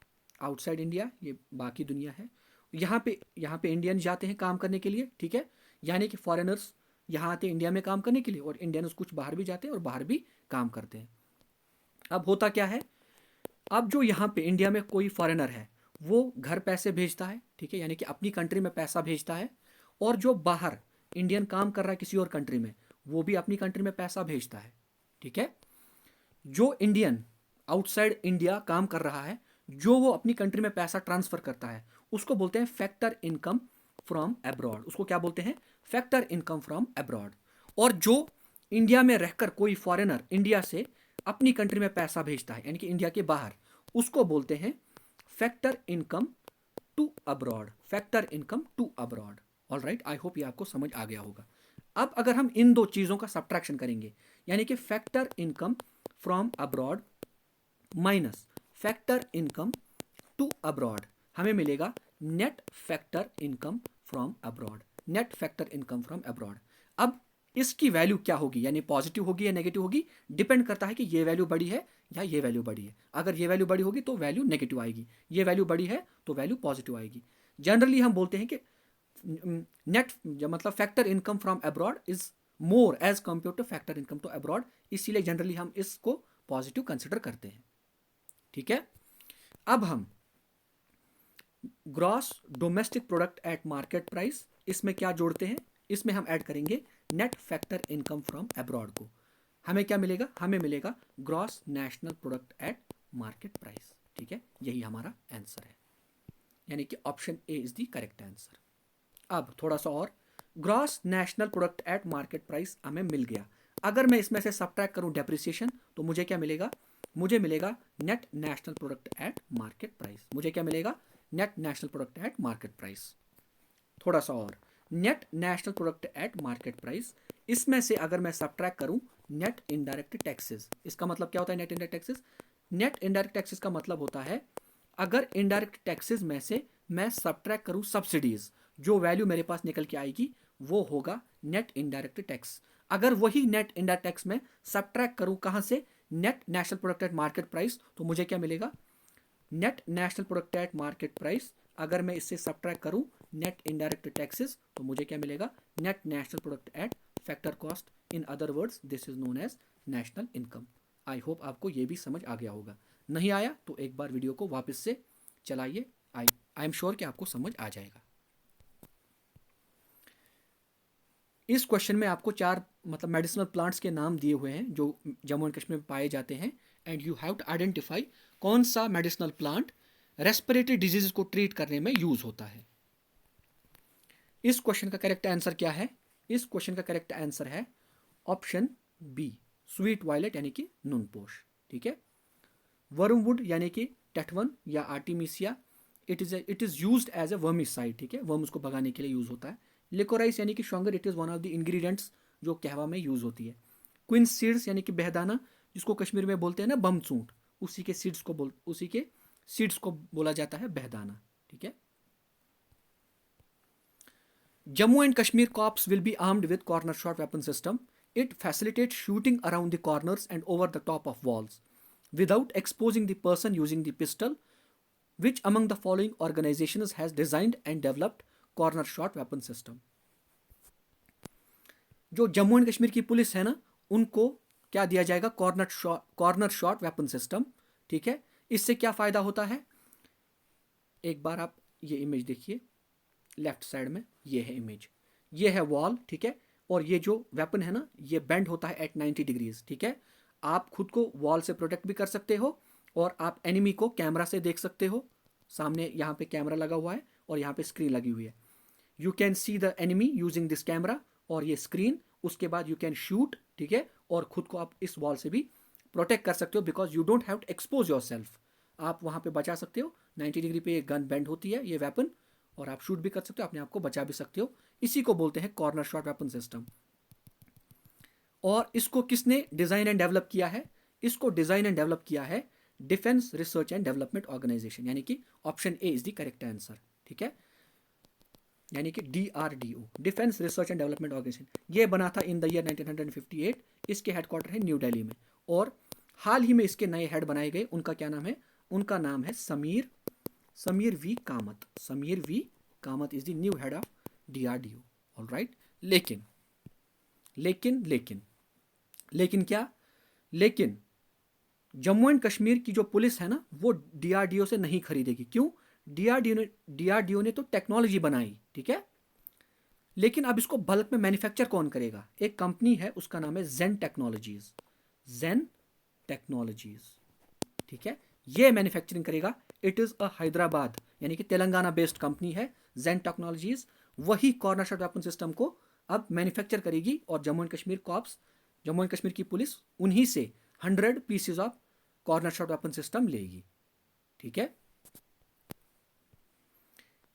आउटसाइड इंडिया, ये बाकी दुनिया है। यहाँ पे इंडियन जाते हैं काम करने के लिए, ठीक है, यानी कि फॉरेनर्स यहाँ आते हैं इंडिया में काम करने के लिए, और इंडियंस कुछ बाहर भी जाते हैं और बाहर भी काम करते हैं। अब होता क्या है, अब जो यहाँ पे इंडिया में कोई फॉरेनर है वो घर पैसे भेजता है, ठीक है, यानी कि अपनी कंट्री में पैसा भेजता है, और जो बाहर इंडियन काम कर रहा है किसी और कंट्री में, वो भी अपनी कंट्री में पैसा भेजता है, ठीक है। जो इंडियन आउटसाइड इंडिया काम कर रहा है, जो वो अपनी कंट्री में पैसा ट्रांसफर करता है, उसको बोलते हैं फैक्टर इनकम फ्रॉम अब्रॉड। उसको क्या बोलते हैं, फैक्टर इनकम फ्रॉम अब्रॉड। और जो इंडिया में रहकर कोई फॉरेनर इंडिया से अपनी कंट्री में पैसा भेजता है, यानी कि इंडिया के बाहर, उसको बोलते हैं factor income to abroad, factor income to abroad. All right, I hope ये आपको समझ आ गया होगा। अब अगर हम इन दो चीज़ों का सब्ट्रैक्शन करेंगे, यानी कि factor income from abroad minus factor income to abroad, हमें मिलेगा net factor income from abroad, net factor income from abroad. अब इसकी वैल्यू क्या होगी, यानी पॉजिटिव होगी या नेगेटिव होगी, डिपेंड करता है कि ये वैल्यू बड़ी है या ये वैल्यू बड़ी है। अगर ये वैल्यू बड़ी होगी तो वैल्यू नेगेटिव आएगी, ये वैल्यू बड़ी है तो वैल्यू पॉजिटिव आएगी। जनरली हम बोलते हैं कि नेट मतलब factor income from abroad is more as compare to factor income to abroad, इसीलिए जनरली हम इसको पॉजिटिव कंसिडर करते हैं, ठीक है। अब हम gross domestic product at market price, इसमें क्या जोड़ते हैं, इसमें हम ऐड करेंगे net factor income from abroad को। हमें क्या मिलेगा, हमें मिलेगा gross national product eight market price, ठीक है, यही हमारा आंसर है, यानी कि option A is the correct answer. अब थोड़ा सा और, gross national product eight market price हमें मिल गया। अगर मैं इसमें से सब्ट्रैक्ट करूं डेप्रिसिएशन, तो मुझे क्या मिलेगा, मुझे मिलेगा net national product eight market price. मुझे क्या मिलेगा, net national product eight market price. थोड़ा सा और, net national product eight market price, इसमें से अगर मैं सब्ट्रैक्ट करूं नेट इनडायरेक्ट टैक्सेस, इसका मतलब क्या होता है net indirect taxes, net indirect taxes का मतलब होता है अगर इनडायरेक्ट टैक्सेस में से मैं सब्ट्रैक्ट करूं सब्सिडीज, जो वैल्यू मेरे पास निकल के आएगी वो होगा नेट इनडायरेक्ट टैक्स। अगर वही नेट इनडायरेक्ट टैक्स में सब्ट्रैक्ट करूं कहां से, net national product eight market price, तो मुझे क्या मिलेगा, net national product eight market price, अगर मैं इससे सब्ट्रैक्ट करूं नेट इनडायरेक्ट टैक्सेस, तो मुझे क्या मिलेगा, net national product at factor cost, in other words this is known as national income. I hope आपको ये भी समझ आ गया होगा, नहीं आया तो एक बार वीडियो को वापस से चलाइए, आई एम श्योर कि आपको समझ आ जाएगा। इस क्वेश्चन में आपको 4 मतलब मेडिसिनल प्लांट्स के नाम दिए हुए हैं जो जम्मू एंड कश्मीर में पाए जाते हैं, and you have to identify कौन सा मेडिसिनल प्लांट रेस्पिरेटरी डिजीज को ट्रीट करने में यूज होता है। इस क्वेश्चन का करेक्ट आंसर क्या है? इस क्वेश्चन का करेक्ट आंसर है ऑप्शन बी, स्वीट वायलेट यानी कि नूनपोश। ठीक है, वर्मवुड यानी कि टेटवन या Artemisia, it is used as a vermicide. ठीक है, वर्म्स को भगाने के लिए यूज होता है। लिकोराइस यानी कि शॉन्गर, it is one of the ingredients जो कहवा में यूज होती है। क्विन सीड्स यानी कि बेहदाना, जिसको कश्मीर में बोलते हैं ना बमचूट, उसी के सीड्स को बोला जाता है बेहदाना। ठीक है, Jammu and Kashmir Corps will be armed with corner shot weapon system. It facilitates shooting around the corners and over the top of walls without exposing the person using the pistol. Which among the following organizations has designed and developed corner shot weapon system? जो Jammu and Kashmir की police है ना, उनको क्या दिया जाएगा, corner shot weapon system. ठीक है, इससे क्या फायदा होता है, एक बार आप ये इमेज देखिए, लेफ्ट साइड में ये है इमेज, ये है वॉल। ठीक है, और ये जो वेपन है ना, ये बेंड होता है एट 90 डिग्रीज। ठीक है, आप खुद को वॉल से प्रोटेक्ट भी कर सकते हो और आप एनिमी को कैमरा से देख सकते हो। सामने यहाँ पे कैमरा लगा हुआ है और यहाँ पे स्क्रीन लगी हुई है। You can see the enemy using this camera और ये स्क्रीन, उसके बाद यू कैन शूट। ठीक है, और खुद को आप इस वॉल से भी प्रोटेक्ट कर सकते हो, because you don't have to expose yourself. आप वहाँ पे बचा सकते हो, 90 डिग्री पे ये गन बेंड होती है, ये वेपन, और आप शूट भी कर सकते हो, अपने आप को बचा भी सकते हो। इसी को बोलते हैं कॉर्नर शॉट वेपन सिस्टम। और इसको किसने डिजाइन एंड डेवलप किया है? इसको डिजाइन एंड डेवलप किया है defence research and development organisation, यानी कि option A is the correct answer. ठीक है, यानी कि DRDO, defence research and development organisation. ये बना था इन द ईयर 1958। इसके हेडक्वार्टर है न्यू दिल्ली में, और हाल ही में इसके नए हेड बनाए गए। उनका क्या नाम है? उनका नाम है Sameer V Kamat. Sameer V Kamat is the new head of DRDO। Alright, लेकिन लेकिन लेकिन लेकिन क्या, लेकिन जम्मू एंड कश्मीर की जो पुलिस है ना, वो DRDO से नहीं खरीदेगी। क्यों? DRDO ने तो टेक्नोलॉजी बनाई, ठीक है, लेकिन अब इसको बल्क में मैन्युफैक्चर कौन करेगा? एक कंपनी है, उसका नाम है जेन टेक्नोलॉजीज। जेन टेक्नोलॉजीज, ठीक है, ये मैन्युफैक्चरिंग करेगा। इट इज अ हैदराबाद यानी कि तेलंगाना बेस्ड कंपनी है जेन टेक्नोलॉजीज। वही कॉर्नर शॉट वेपन सिस्टम को अब मैन्युफैक्चर करेगी, और Jammu and Kashmir corps, Jammu and Kashmir की पुलिस उन्हीं से 100 pieces of corner shot weapon system लेगी। ठीक है,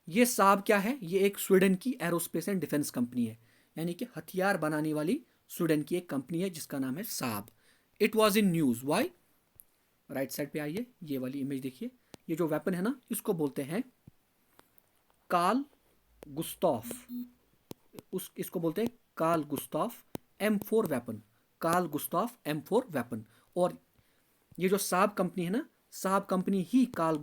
ये साब क्या है? ये एक स्वीडन की एरोस्पेस एंड डिफेंस कंपनी है, यानी कि हथियार बनाने वाली स्वीडन की एक कंपनी है जिसका नाम है Saab. It was in news, why? Right side पे आइए, ये वाली इमेज देखिए। ये जो वेपन है ना, इसको बोलते हैं कार्ल गुस्ताफ। इसको बोलते हैं Carl Gustaf M4 weapon, Carl Gustaf M4 weapon. और ये जो साब कंपनी है ना, साब कंपनी ही कार्ल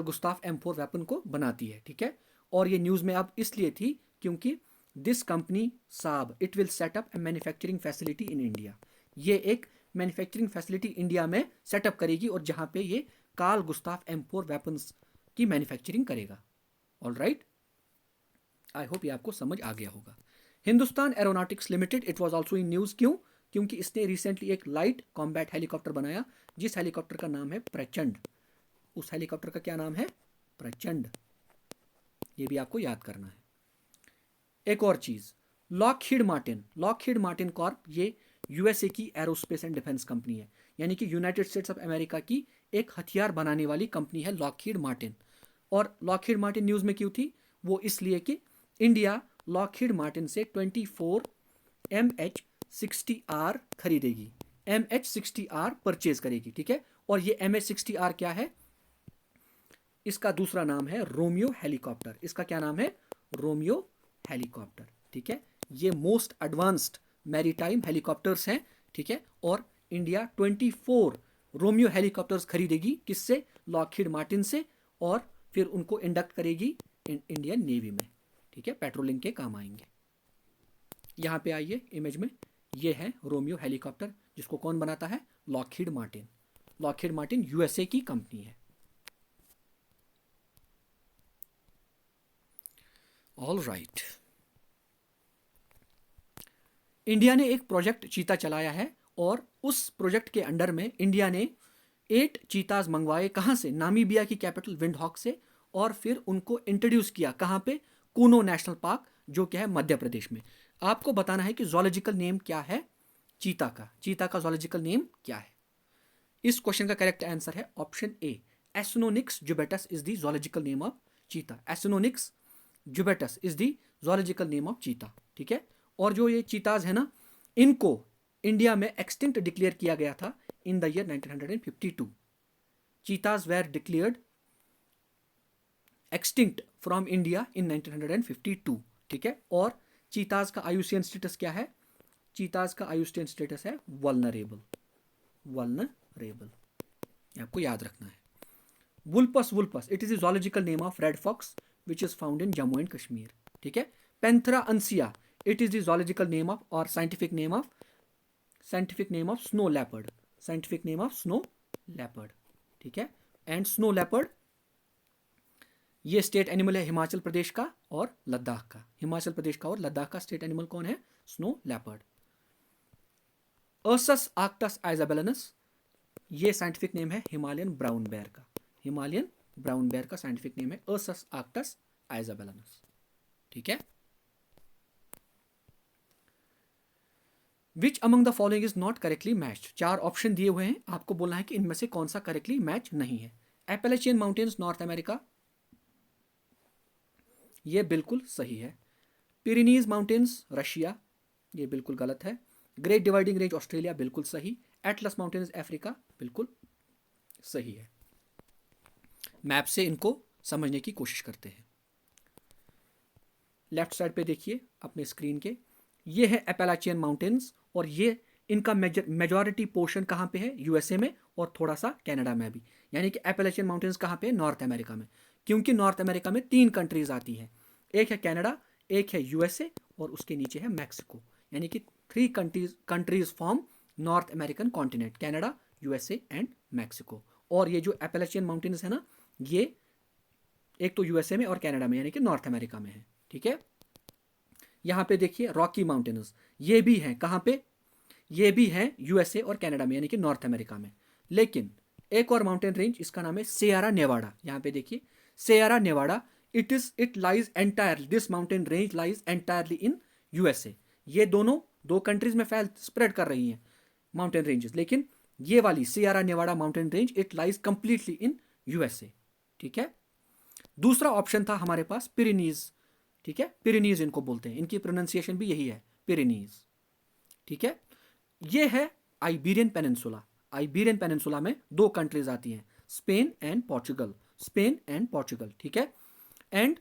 गुस्ताफ M4 वेपन को बनाती है। ठीक है, और ये न्यूज़ में अब इसलिए थी क्योंकि दिस कंपनी साब, it will set up A manufacturing facility in India. ये एक मैन्युफैक्चरिंग फैसिलिटी इंडिया में सेटअप करेगी, और जहां पे ये कार्ल गुस्ताफ M4 वेपन्स की मैन्युफैक्चरिंग करेगा। ऑलराइट, आई होप ये आपको समझ आ गया होगा। Hindustan aeronautics limited, it was also in news. क्यों? क्योंकि इसने रिसेंटली एक लाइट कॉम्बैट हेलीकॉप्टर बनाया, जिस हेलीकॉप्टर का नाम है प्रचंड। उस हेलीकॉप्टर का क्या नाम है? प्रचंड। ये भी आपको याद करना है। एक और चीज, लॉकहीड मार्टिन कॉर्प, ये USA की एरोस्पेस एंड डिफेंस कंपनी है, यानी कि यूनाइटेड स्टेट्स ऑफ अमेरिका की एक हथियार बनाने वाली कंपनी है लॉकहीड मार्टिन। और लॉकहीड मार्टिन न्यूज में क्यों थी? वो इसलिए कि इंडिया लॉकहीड मार्टिन से 24 MH-60R खरीदेगी, MH-60R परचेज करेगी। ठीक है, और ये MH-60R क्या है? इसका दूसरा नाम है रोमियो हेलीकॉप्टर। इसका क्या नाम है? Romeo helicopter. ठीक है, ये मोस्ट एडवांस्ड मैरीटाइम हेलीकॉप्टर्स हैं। ठीक है, और इंडिया 24 रोमियो हेलीकॉप्टर्स खरीदेगी, किससे? लॉकहीड मार्टिन से, और फिर उनको इंडक्ट करेगी इंडियन नेवी में, ठीक है, पेट्रोलिंग के काम आएंगे। यहाँ पे आइए इमेज में, ये है रोमियो हेलीकॉप्टर, जिसको कौन बनाता है? Lockheed Martin. Lockheed Martin USA की कंपनी है। ऑल राइट, इंडिया ने एक प्रोजेक्ट चीता चलाया है और उस प्रोजेक्ट के अंडर में इंडिया ने 8 चीताज मंगवाए। कहाँ से? नामीबिया की कैपिटल विंडहॉक से, और फिर उनको इंट्रोड्यूस किया कहाँ पे? कूनो नेशनल पार्क, जो क्या है मध्य प्रदेश में। आपको बताना है कि जोलॉजिकल नेम क्या है चीता का। चीता का जोलॉजिकल नेम क्या है? इस क्वेश्चन का करेक्ट आंसर है option A, Acinonyx jubatus is the zoological name of cheetah. Acinonyx jubatus is the zoological name of cheetah, ठीक है। और जो ये चीताज है ना, इनको इंडिया में एक्सटिंक्ट डिक्लेयर किया गया था in the year 1952। Cheetahs were declared extinct from India in 1952, ठीक है। और चीताज का आयुसियन स्टेटस क्या है? चीताज का आयुसियन स्टेटस है वल्नरेबल। वल्नरेबल, आपको याद रखना है। Vulpes vulpes, it is the zoological name of red fox which is found in Jammu and Kashmir, ठीक है। Panthera uncia, it is the zoological name of और scientific name of snow leopard. Scientific name of snow leopard, ठीक है। And snow leopard ये state animal है हिमाचल प्रदेश का और लद्दाख का। हिमाचल प्रदेश का और लद्दाख का स्टेट एनिमल कौन है? Snow leopard. अर्सस आर्क्टस आइजाबेलनस, ये साइंटिफिक नेम है हिमालयन ब्राउन बेयर का। हिमालयन ब्राउन बेयर का साइंटिफिक नेम है अर्सस आर्क्टस आइजाबेलनस, ठीक है। विच among the following is not correctly matched? 4 option दिए हुए हैं, आपको बोलना है कि इनमें से कौन सा करेक्टली मैच नहीं है। एपेलेचियन माउंटेन्स नॉर्थ अमेरिका, ये बिल्कुल सही है। पिरेनीज माउंटेन्स रशिया, ये बिल्कुल गलत है। ग्रेट डिवाइडिंग रेंज ऑस्ट्रेलिया, बिल्कुल सही। एटलस माउंटेन्स अफ्रीका, बिल्कुल सही है। मैप से इनको समझने की कोशिश करते हैं। लेफ्ट साइड पे देखिए अपने स्क्रीन के, ये है एपेलाचियन माउंटेन्स, और ये इनका मेजॉरिटी पोर्शन कहाँ पे है? यूएसए में, और थोड़ा सा कनाडा में भी। यानी कि एपेलाचियन माउंटेन्स कहाँ पे है? नॉर्थ अमेरिका में। क्योंकि नॉर्थ अमेरिका में 3 कंट्रीज आती हैं, एक है कनाडा, एक है यूएसए, और उसके नीचे है मैक्सिको। यानी कि 3 countries form north American continent, Canada, USA and Mexico. और ये जो एपेलाचियन माउंटेन्स है ना, ये एक तो यूएसए में और कनाडा में, यानी कि नॉर्थ अमेरिका में है, ठीक है। यहाँ पे देखिए रॉकी माउंटेन्स, ये भी हैं कहाँ पे? ये भी हैं यूएसए और कनाडा में, यानी कि नॉर्थ अमेरिका में। लेकिन एक और माउंटेन रेंज, इसका नाम है सियरा नेवाडा। यहाँ पे देखिए Sierra Nevada, it lies entirely, this mountain range lies entirely in USA. ये दोनों 2 कंट्रीज में स्प्रेड कर रही हैं माउंटेन रेंजेस, लेकिन ये वाली Sierra Nevada mountain range it lies completely in USA, ठीक है। दूसरा ऑप्शन था हमारे पास पिरेनीज, ठीक है। पिरेनीज इनको बोलते हैं, इनकी प्रोनाउंसिएशन भी यही है, पिरेनीज, ठीक है। ये है आइबेरियन पेनिनसुला। आइबेरियन पेनिनसुला में 2 कंट्रीज आती हैं, Spain and Portugal. Spain and Portugal, ठीक है। एंड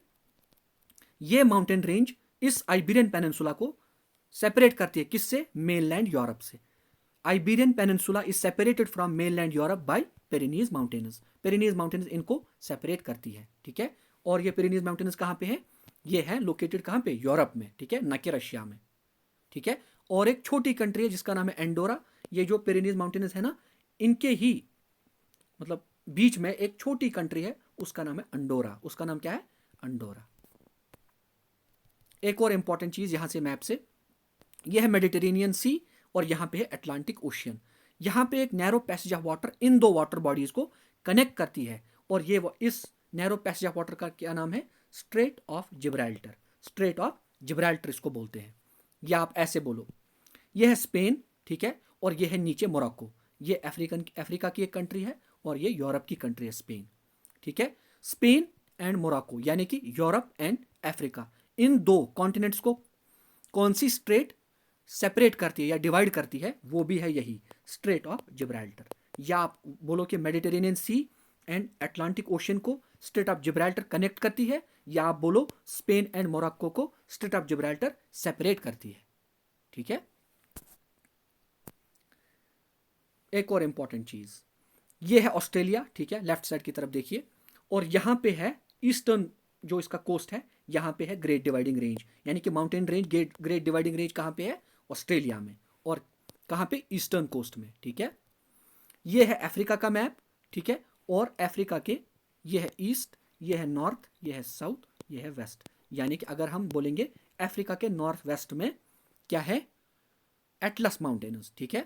ये माउंटेन रेंज इस आइबेरियन पेनिनसुला को सेपरेट करती है, किससे? मेनलैंड यूरोप से। Iberian peninsula is separated from mainland Europe by Pyrenees mountains. Pyrenees mountains इनको सेपरेट करती है, ठीक है। और ये पिरेनीज माउंटेन्स कहाँ पे है? ये है लोकेटेड कहाँ पे? यूरोप में, ठीक है, न कि रशिया में, ठीक है। और एक छोटी कंट्री है जिसका नाम है एंडोरा। ये जो पिरेनीज माउंटेन्स है ना, इनके ही मतलब बीच में एक छोटी कंट्री है, उसका नाम है अंडोरा। उसका नाम क्या है? अंडोरा। एक और इंपॉर्टेंट चीज यहां से मैप से, यह है मेडिटेरेनियन सी और यहां पे है अटलांटिक ओशियन। यहां पे एक narrow passage of water in 2 water bodies को कनेक्ट करती है, और ये इस नैरो पैसेज ऑफ वाटर का क्या नाम है? Straight of Gibraltar. Straight of Gibraltar इसको बोलते हैं, या आप ऐसे बोलो, यह है स्पेन, ठीक है, और यह है नीचे मोरक्को। ये अफ्रीका की एक कंट्री है और ये यूरोप की कंट्री है स्पेन, ठीक है। स्पेन एंड मोरक्को, यानी कि Europe and Africa, in 2 continents को कौन सी स्ट्रेट सेपरेट करती है या डिवाइड करती है? वो भी है यही स्ट्रेट ऑफ जिब्राल्टर। या आप बोलो कि Mediterranean sea and Atlantic ocean को स्ट्रेट ऑफ जिब्राल्टर कनेक्ट करती है, या आप बोलो स्पेन एंड मोरक्को को स्ट्रेट ऑफ जिब्राल्टर सेपरेट करती है, ठीक है। एक और इंपॉर्टेंट चीज, ये है ऑस्ट्रेलिया, ठीक है, लेफ्ट साइड की तरफ देखिए, और यहां पे है ईस्टर्न जो इसका कोस्ट है यहाँ पे है ग्रेट डिवाइडिंग रेंज, यानी कि mountain range great dividing range कहाँ पे है? ऑस्ट्रेलिया में। और कहाँ पे? ईस्टर्न कोस्ट में। ठीक है, ये है अफ्रीका का मैप। ठीक है, और अफ्रीका के ये है ईस्ट, ये है नॉर्थ, ये है साउथ, ये है वेस्ट। यानी कि अगर हम बोलेंगे अफ्रीका के नॉर्थ वेस्ट में क्या है? Atlas mountains. ठीक है,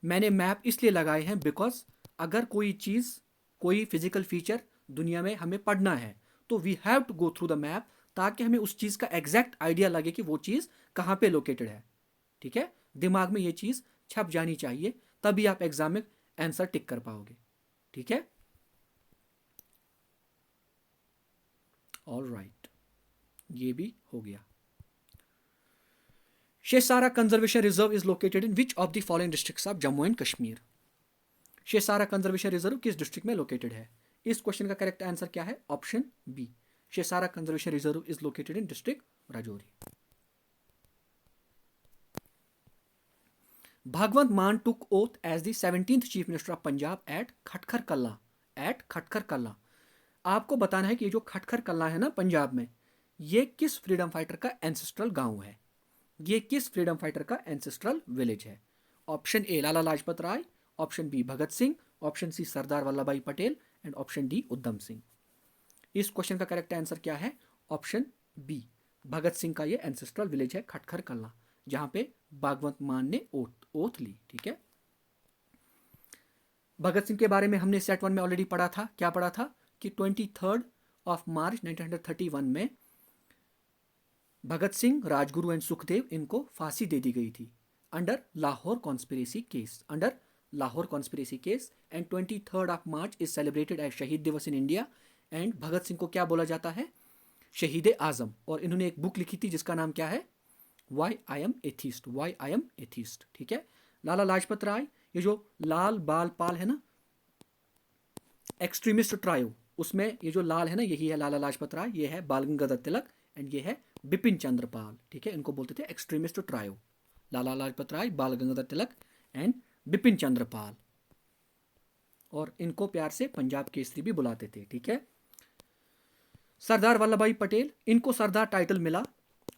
मैंने मैप इसलिए लगाए हैं बिकॉज अगर कोई चीज़, कोई फिजिकल फीचर दुनिया में हमें पढ़ना है तो we have to go through the map, ताकि हमें उस चीज़ का एग्जैक्ट आइडिया लगे कि वो चीज़ कहाँ पे लोकेटेड है। ठीक है, दिमाग में ये चीज़ छप जानी चाहिए, तभी आप एग्जाम में आंसर टिक कर पाओगे। ठीक है, ऑल राइट, ये भी हो गया। Shesara conservation reserve is located in which of the following districts of Jammu and Kashmir? Shesara conservation reserve किस डिस्ट्रिक्ट में लोकेटेड है? इस क्वेश्चन का करेक्ट आंसर क्या है? Option B, Shesara conservation reserve is located in district Rajouri. Bhagwant Mann took oath as the 17th chief minister of Punjab at Khatkar Kalan. At Khatkar Kalan, आपको बताना है कि ये जो खटखर कल्ला है ना पंजाब में, ये किस फ्रीडम फाइटर का एंसेस्ट्रल गांव है? ये किस फ्रीडम फाइटर का एंसेस्ट्रल विलेज है? Option A Lala Lajpat Rai, option B Bhagat Singh, option C Sardar Vallabh भाई Patel and option D Udham Singh. इस क्वेश्चन का करेक्ट आंसर क्या है? ऑप्शन बी, भगत सिंह का ये एंसेस्ट्रल विलेज है खटखर कल्ला, जहां पे भगवंत मान ने ओथ ली। ठीक है, भगत सिंह के बारे में हमने सेट 1 में ऑलरेडी पढ़ा था। क्या पढ़ा था? कि 23 मार्च 1931 में भगत सिंह, राजगुरु एंड सुखदेव, इनको फांसी दे दी गई थी under Lahore conspiracy case, under Lahore conspiracy case. And 23 March is celebrated as Shaheed Diwas in India. And Bhagat Singh को क्या बोला जाता है? शहीद आजम। और इन्होंने एक बुक लिखी थी जिसका नाम क्या है? Why I am atheist, why I am atheist. ठीक है, लाला लाजपत राय, ये जो लाल बाल पाल है ना, एक्सट्रीमिस्ट ट्रायो, उसमें ये जो लाल है ना, यही है लाला लाजपत राय, ये है बाल गंगाधर तिलक एंड ये है बिपिन चंद्र पाल। ठीक है, इनको बोलते थे एक्सट्रीमिस्ट ट्रायो, लाला लाजपत राय, बाल गंगाधर तिलक एंड बिपिन चंद्र पाल। और इनको प्यार से पंजाब केसरी भी बुलाते थे। ठीक है, सरदार वल्लभ भाई पटेल, इनको सरदार टाइटल मिला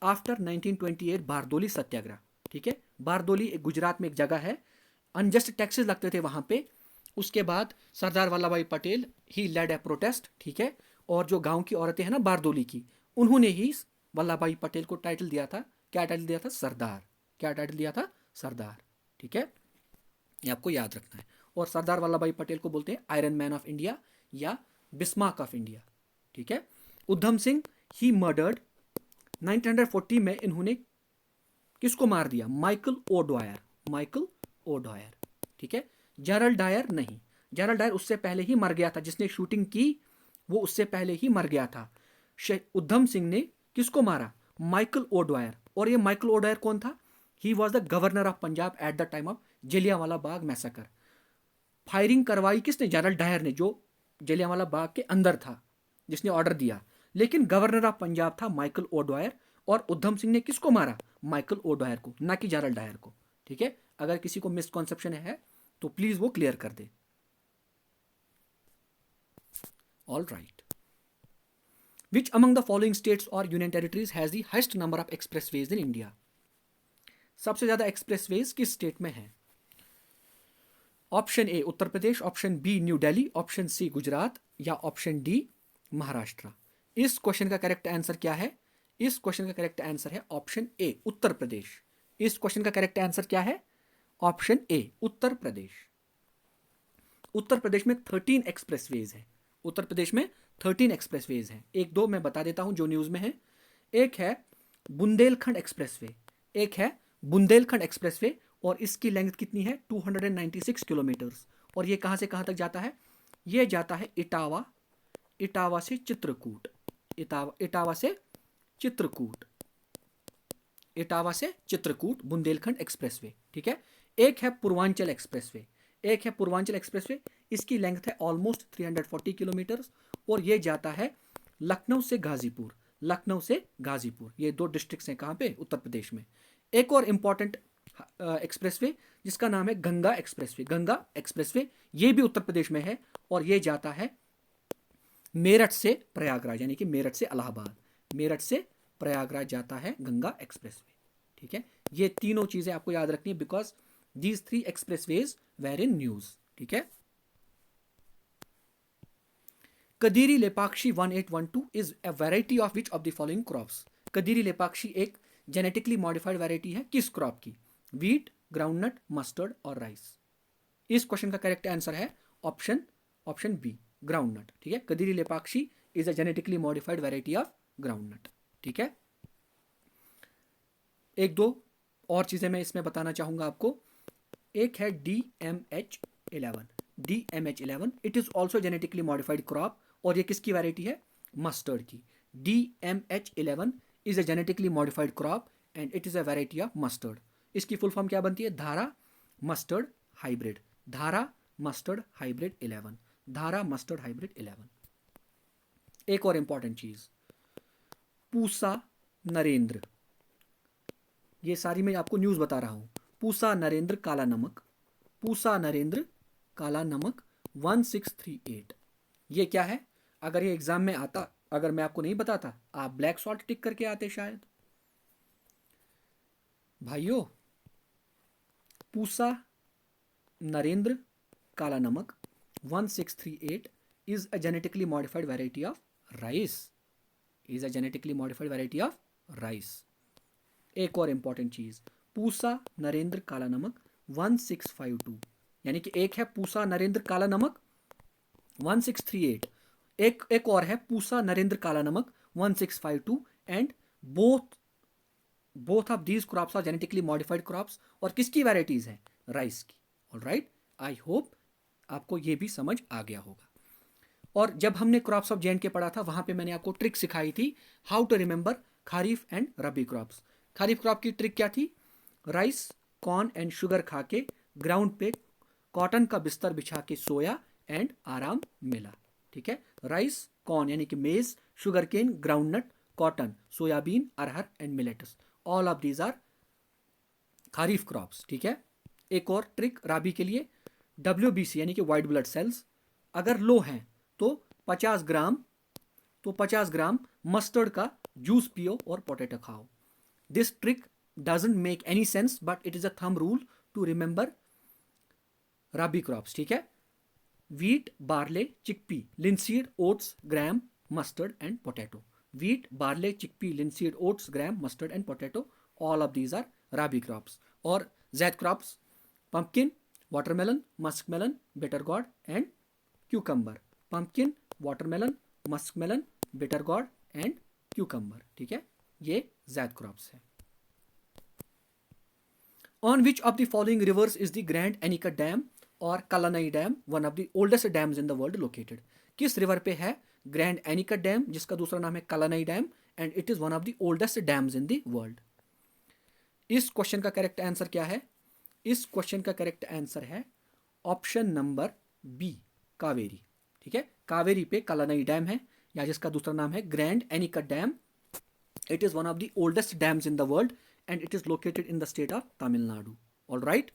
आफ्टर 1928 बारदोली सत्याग्रह। ठीक है, बारदोली गुजरात में एक जगह है, अनजस्ट टैक्सेस लगते थे वहां पे। उसके बाद सरदार वल्लभ भाई पटेल ही लेड ए प्रोटेस्ट। ठीक है, और जो गांव की औरतें हैं ना बारदोली की, उन्होंने ही वल्लभ भाई पटेल को टाइटल दिया था। क्या टाइटल दिया था? सरदार। क्या टाइटल दिया था? सरदार। ठीक है, ये आपको याद रखना है। और सरदार वल्लभ भाई पटेल को बोलते हैं आयरन मैन ऑफ इंडिया या बिस्मार्क ऑफ इंडिया। ठीक है, उधम सिंह ही मर्डर्ड 1940 में, इन्होंने किसको मार दिया? Michael O'Dwyer, Michael O'Dwyer. ठीक है, जेरल्ड डायर नहीं, जेरल्ड डायर उससे पहले ही मर गया था, जिसने शूटिंग की वो उससे पहले ही मर गया था। उधम सिंह ने किसको मारा? Michael O'Dwyer. और ये माइकल ओडवायर कौन था? ही was the governor of Punjab at the time of Jallianwala Bagh massacre. Firing करवाई किसने? जेरल्ड डायर ने, जो जलियांवाला बाग के अंदर था, जिसने ऑर्डर दिया। लेकिन गवर्नर ऑफ पंजाब था माइकल ओडवायर, और उधम सिंह ने किसको मारा? माइकल ओडवायर को, ना कि जेरल्ड डायर को। ठीक है, अगर किसी को मिसकॉन्सेप्शन है तो प्लीज वो क्लियर कर दे। All right, which among the following states और union territories has the highest number of expressways in India? सबसे ज्यादा एक्सप्रेसवेज किस स्टेट में है? Option A Uttar Pradesh, option B New Delhi, option C Gujarat या ऑप्शन डी महाराष्ट्र। इस क्वेश्चन का करेक्ट आंसर क्या है? इस क्वेश्चन का करेक्ट आंसर है ऑप्शन ए उत्तर प्रदेश। इस क्वेश्चन का करेक्ट आंसर क्या है? ऑप्शन ए उत्तर प्रदेश। उत्तर प्रदेश में 13 एक्सप्रेसवेज है। उत्तर प्रदेश में 13 एक्सप्रेसवेज हैं। एक दो मैं बता देता हूं जो न्यूज में है। एक है बुंदेलखंड एक्सप्रेसवे, एक है बुंदेलखंड एक्सप्रेसवे, और इसकी लेंथ कितनी है? 296 किलोमीटर्स। और ये कहां से कहां तक जाता है? ये जाता है इटावा, इटावा से चित्रकूट, इटावा से चित्रकूट, इटावा से चित्रकूट बुंदेलखंड एक्सप्रेसवे। ठीक है, एक है पूर्वांचल एक्सप्रेसवे, एक है पूर्वांचल एक्सप्रेसवे, इसकी लेंथ है ऑलमोस्ट 340 किलोमीटर्स, और ये जाता है लखनऊ से गाजीपुर, लखनऊ से गाजीपुर। ये दो डिस्ट्रिक्ट्स हैं कहाँ पे? उत्तर प्रदेश में। एक और इंपॉर्टेंट एक्सप्रेसवे जिसका नाम है गंगा एक्सप्रेसवे, गंगा एक्सप्रेसवे, ये भी उत्तर प्रदेश में है, और ये जाता है मेरठ से प्रयागराज, यानी कि मेरठ से इलाहाबाद, मेरठ से प्रयागराज जाता है गंगा एक्सप्रेसवे। ठीक है, ये तीनों चीजें आपको याद रखनी है because these 3 expressways were in news. ठीक है, Kadiri Lepakshi 1812 is a variety of which of the following crops. Kadiri Lepakshi एक जेनेटिकली मॉडिफाइड वैरायटी है किस क्रॉप की? व्हीट, ग्राउंडनट, मस्टर्ड और राइस। इस क्वेश्चन का करेक्ट आंसर है ऑप्शन बी, ग्राउंडनट। ठीक है, Kadiri Lepakshi is a genetically modified variety of groundnut. ठीक है, एक दो और चीजें मैं इसमें बताना चाहूंगा आपको। एक है DMH11। DMH11 it is also genetically modified crop, और ये किसकी वैरायटी है? मस्टर्ड की। DMH11 is a genetically modified crop and it is a variety of mustard. इसकी फुल फॉर्म क्या बनती है? धारा मस्टर्ड हाइब्रिड। धारा मस्टर्ड हाइब्रिड 11। धारा मस्टर्ड हाइब्रिड 11। एक और इंपॉर्टेंट चीज, पूसा नरेंद्र, ये सारी मैं आपको न्यूज बता रहा हूं। पूसा नरेंद्र काला नमक, पूसा नरेंद्र काला नमक 1638, ये क्या है? अगर ये एग्जाम में आता, अगर मैं आपको नहीं बताता, आप ब्लैक सॉल्ट टिक करके आते शायद। भाइयों, पूसा नरेंद्र काला नमक 1638 is a genetically modified variety of rice, is a genetically modified variety of rice। एक और इंपॉर्टेंट चीज, पूसा नरेंद्र काला नमक 1652, यानी कि एक है पूसा नरेंद्र काला नमक 1638, एक और है Pusa Narendra Kala Namak 1652 and both of these crops are genetically modified crops. और किसकी वैरायटीज है? राइस की। ऑलराइट, आई होप आपको ये भी समझ आ गया होगा। और जब हमने क्रॉप्स ऑफ जे के पढ़ा था, वहां पे मैंने आपको ट्रिक सिखाई थी, how to remember kharif and rabi crops. Kharif crop की ट्रिक क्या थी? राइस, कॉर्न एंड शुगर खा के ग्राउंड पे कॉटन का बिस्तर बिछा के सोया एंड आराम मिला। ठीक है, राइस, कॉर्न यानी कि maize, sugarcane, groundnut, cotton, soybean, arhar and millets, all of these are kharif crops. ठीक है, एक और ट्रिक राबी के लिए, WBC यानी कि वाइट ब्लड सेल्स अगर लो हैं तो 50 ग्राम मस्टर्ड का जूस पियो और पोटैटो खाओ। This trick doesn't make any sense but it is a thumb rule to remember rabi crops. ठीक है, wheat, barley, chickpea, linseed, oats, gram, mustard and potato। wheat, barley, chickpea, linseed, oats, gram, mustard and potato, all of these are rabi crops। और Z crops, pumpkin, watermelon, muskmelon, bitter gourd and cucumber। pumpkin, watermelon, muskmelon, bitter gourd and cucumber। ठीक है, ये Z crops है। On which of the following rivers is the Grand Anika Dam और Kallanai dam one of the oldest dams in the world located? किस river पे है grand Aneka dam, जिसका दूसरा नाम है Kallanai dam, and it is one of the oldest dams in the world? इस question का करेक्ट आंसर क्या है? इस क्वेश्चन का करेक्ट आंसर है ऑप्शन नंबर बी, कावेरी। ठीक है, कावेरी पे कलानई डैम है, या जिसका दूसरा नाम है grand Aneka dam. It is one of the oldest dams in the world and it is located in the state of Tamil Nadu. Alright,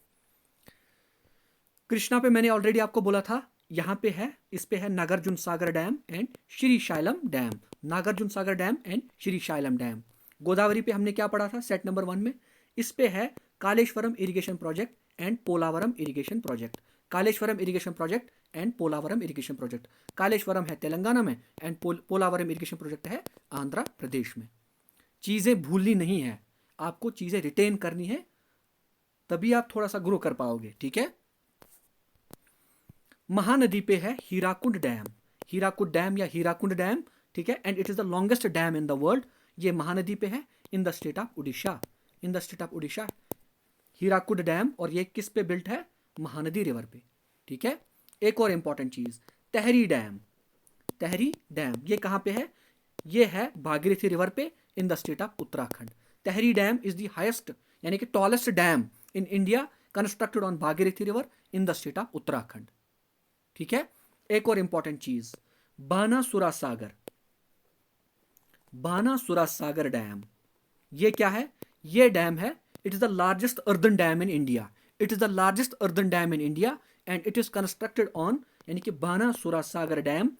Krishna पे मैंने ऑलरेडी आपको बोला था, यहां पे है, इस पे है Nagarjuna Sagar dam and Srisailam dam. Nagarjuna Sagar dam and Srisailam dam. Godavari पे हमने क्या पढ़ा था सेट नंबर 1 में? इस पे है Kaleshwaram irrigation project and Polavaram irrigation project. Kaleshwaram irrigation project and Polavaram irrigation project. Kaleshwaram है तेलंगाना में एंड पोलावरम इरिगेशन प्रोजेक्ट है आंध्र प्रदेश में। चीजें भूलनी नहीं है, आपको चीजें रिटेन करनी है, तभी आप थोड़ा सा ग्रो कर पाओगे। ठीक है, महानदी पे है हीराकुंड डैम। हीराकुंड डैम या हीराकुंड डैम। ठीक है, and it is the longest dam in the world. ये महानदी पे है in the state of Orissa. In the state of Orissa Hirakud dam, और ये किस पे बिल्ट है? महानदी रिवर पे। ठीक है, एक और इंपॉर्टेंट चीज, तहरी डैम। तहरी डैम ये कहां पे है? ये है भागीरथी रिवर पे in the state of Uttarakhand. Tehri dam is the highest यानी कि tallest dam in India constructed on Bhagirathi river in the state of Uttarakhand. ठीक है, एक और इंपॉर्टेंट चीज, बानासुरा सागर। बानासुरा सागर डैम ये क्या है? ये डैम है, it is the largest earthen dam in India. It is the largest earthen dam in India and it is constructed on, यानी कि बानासुरा सागर dam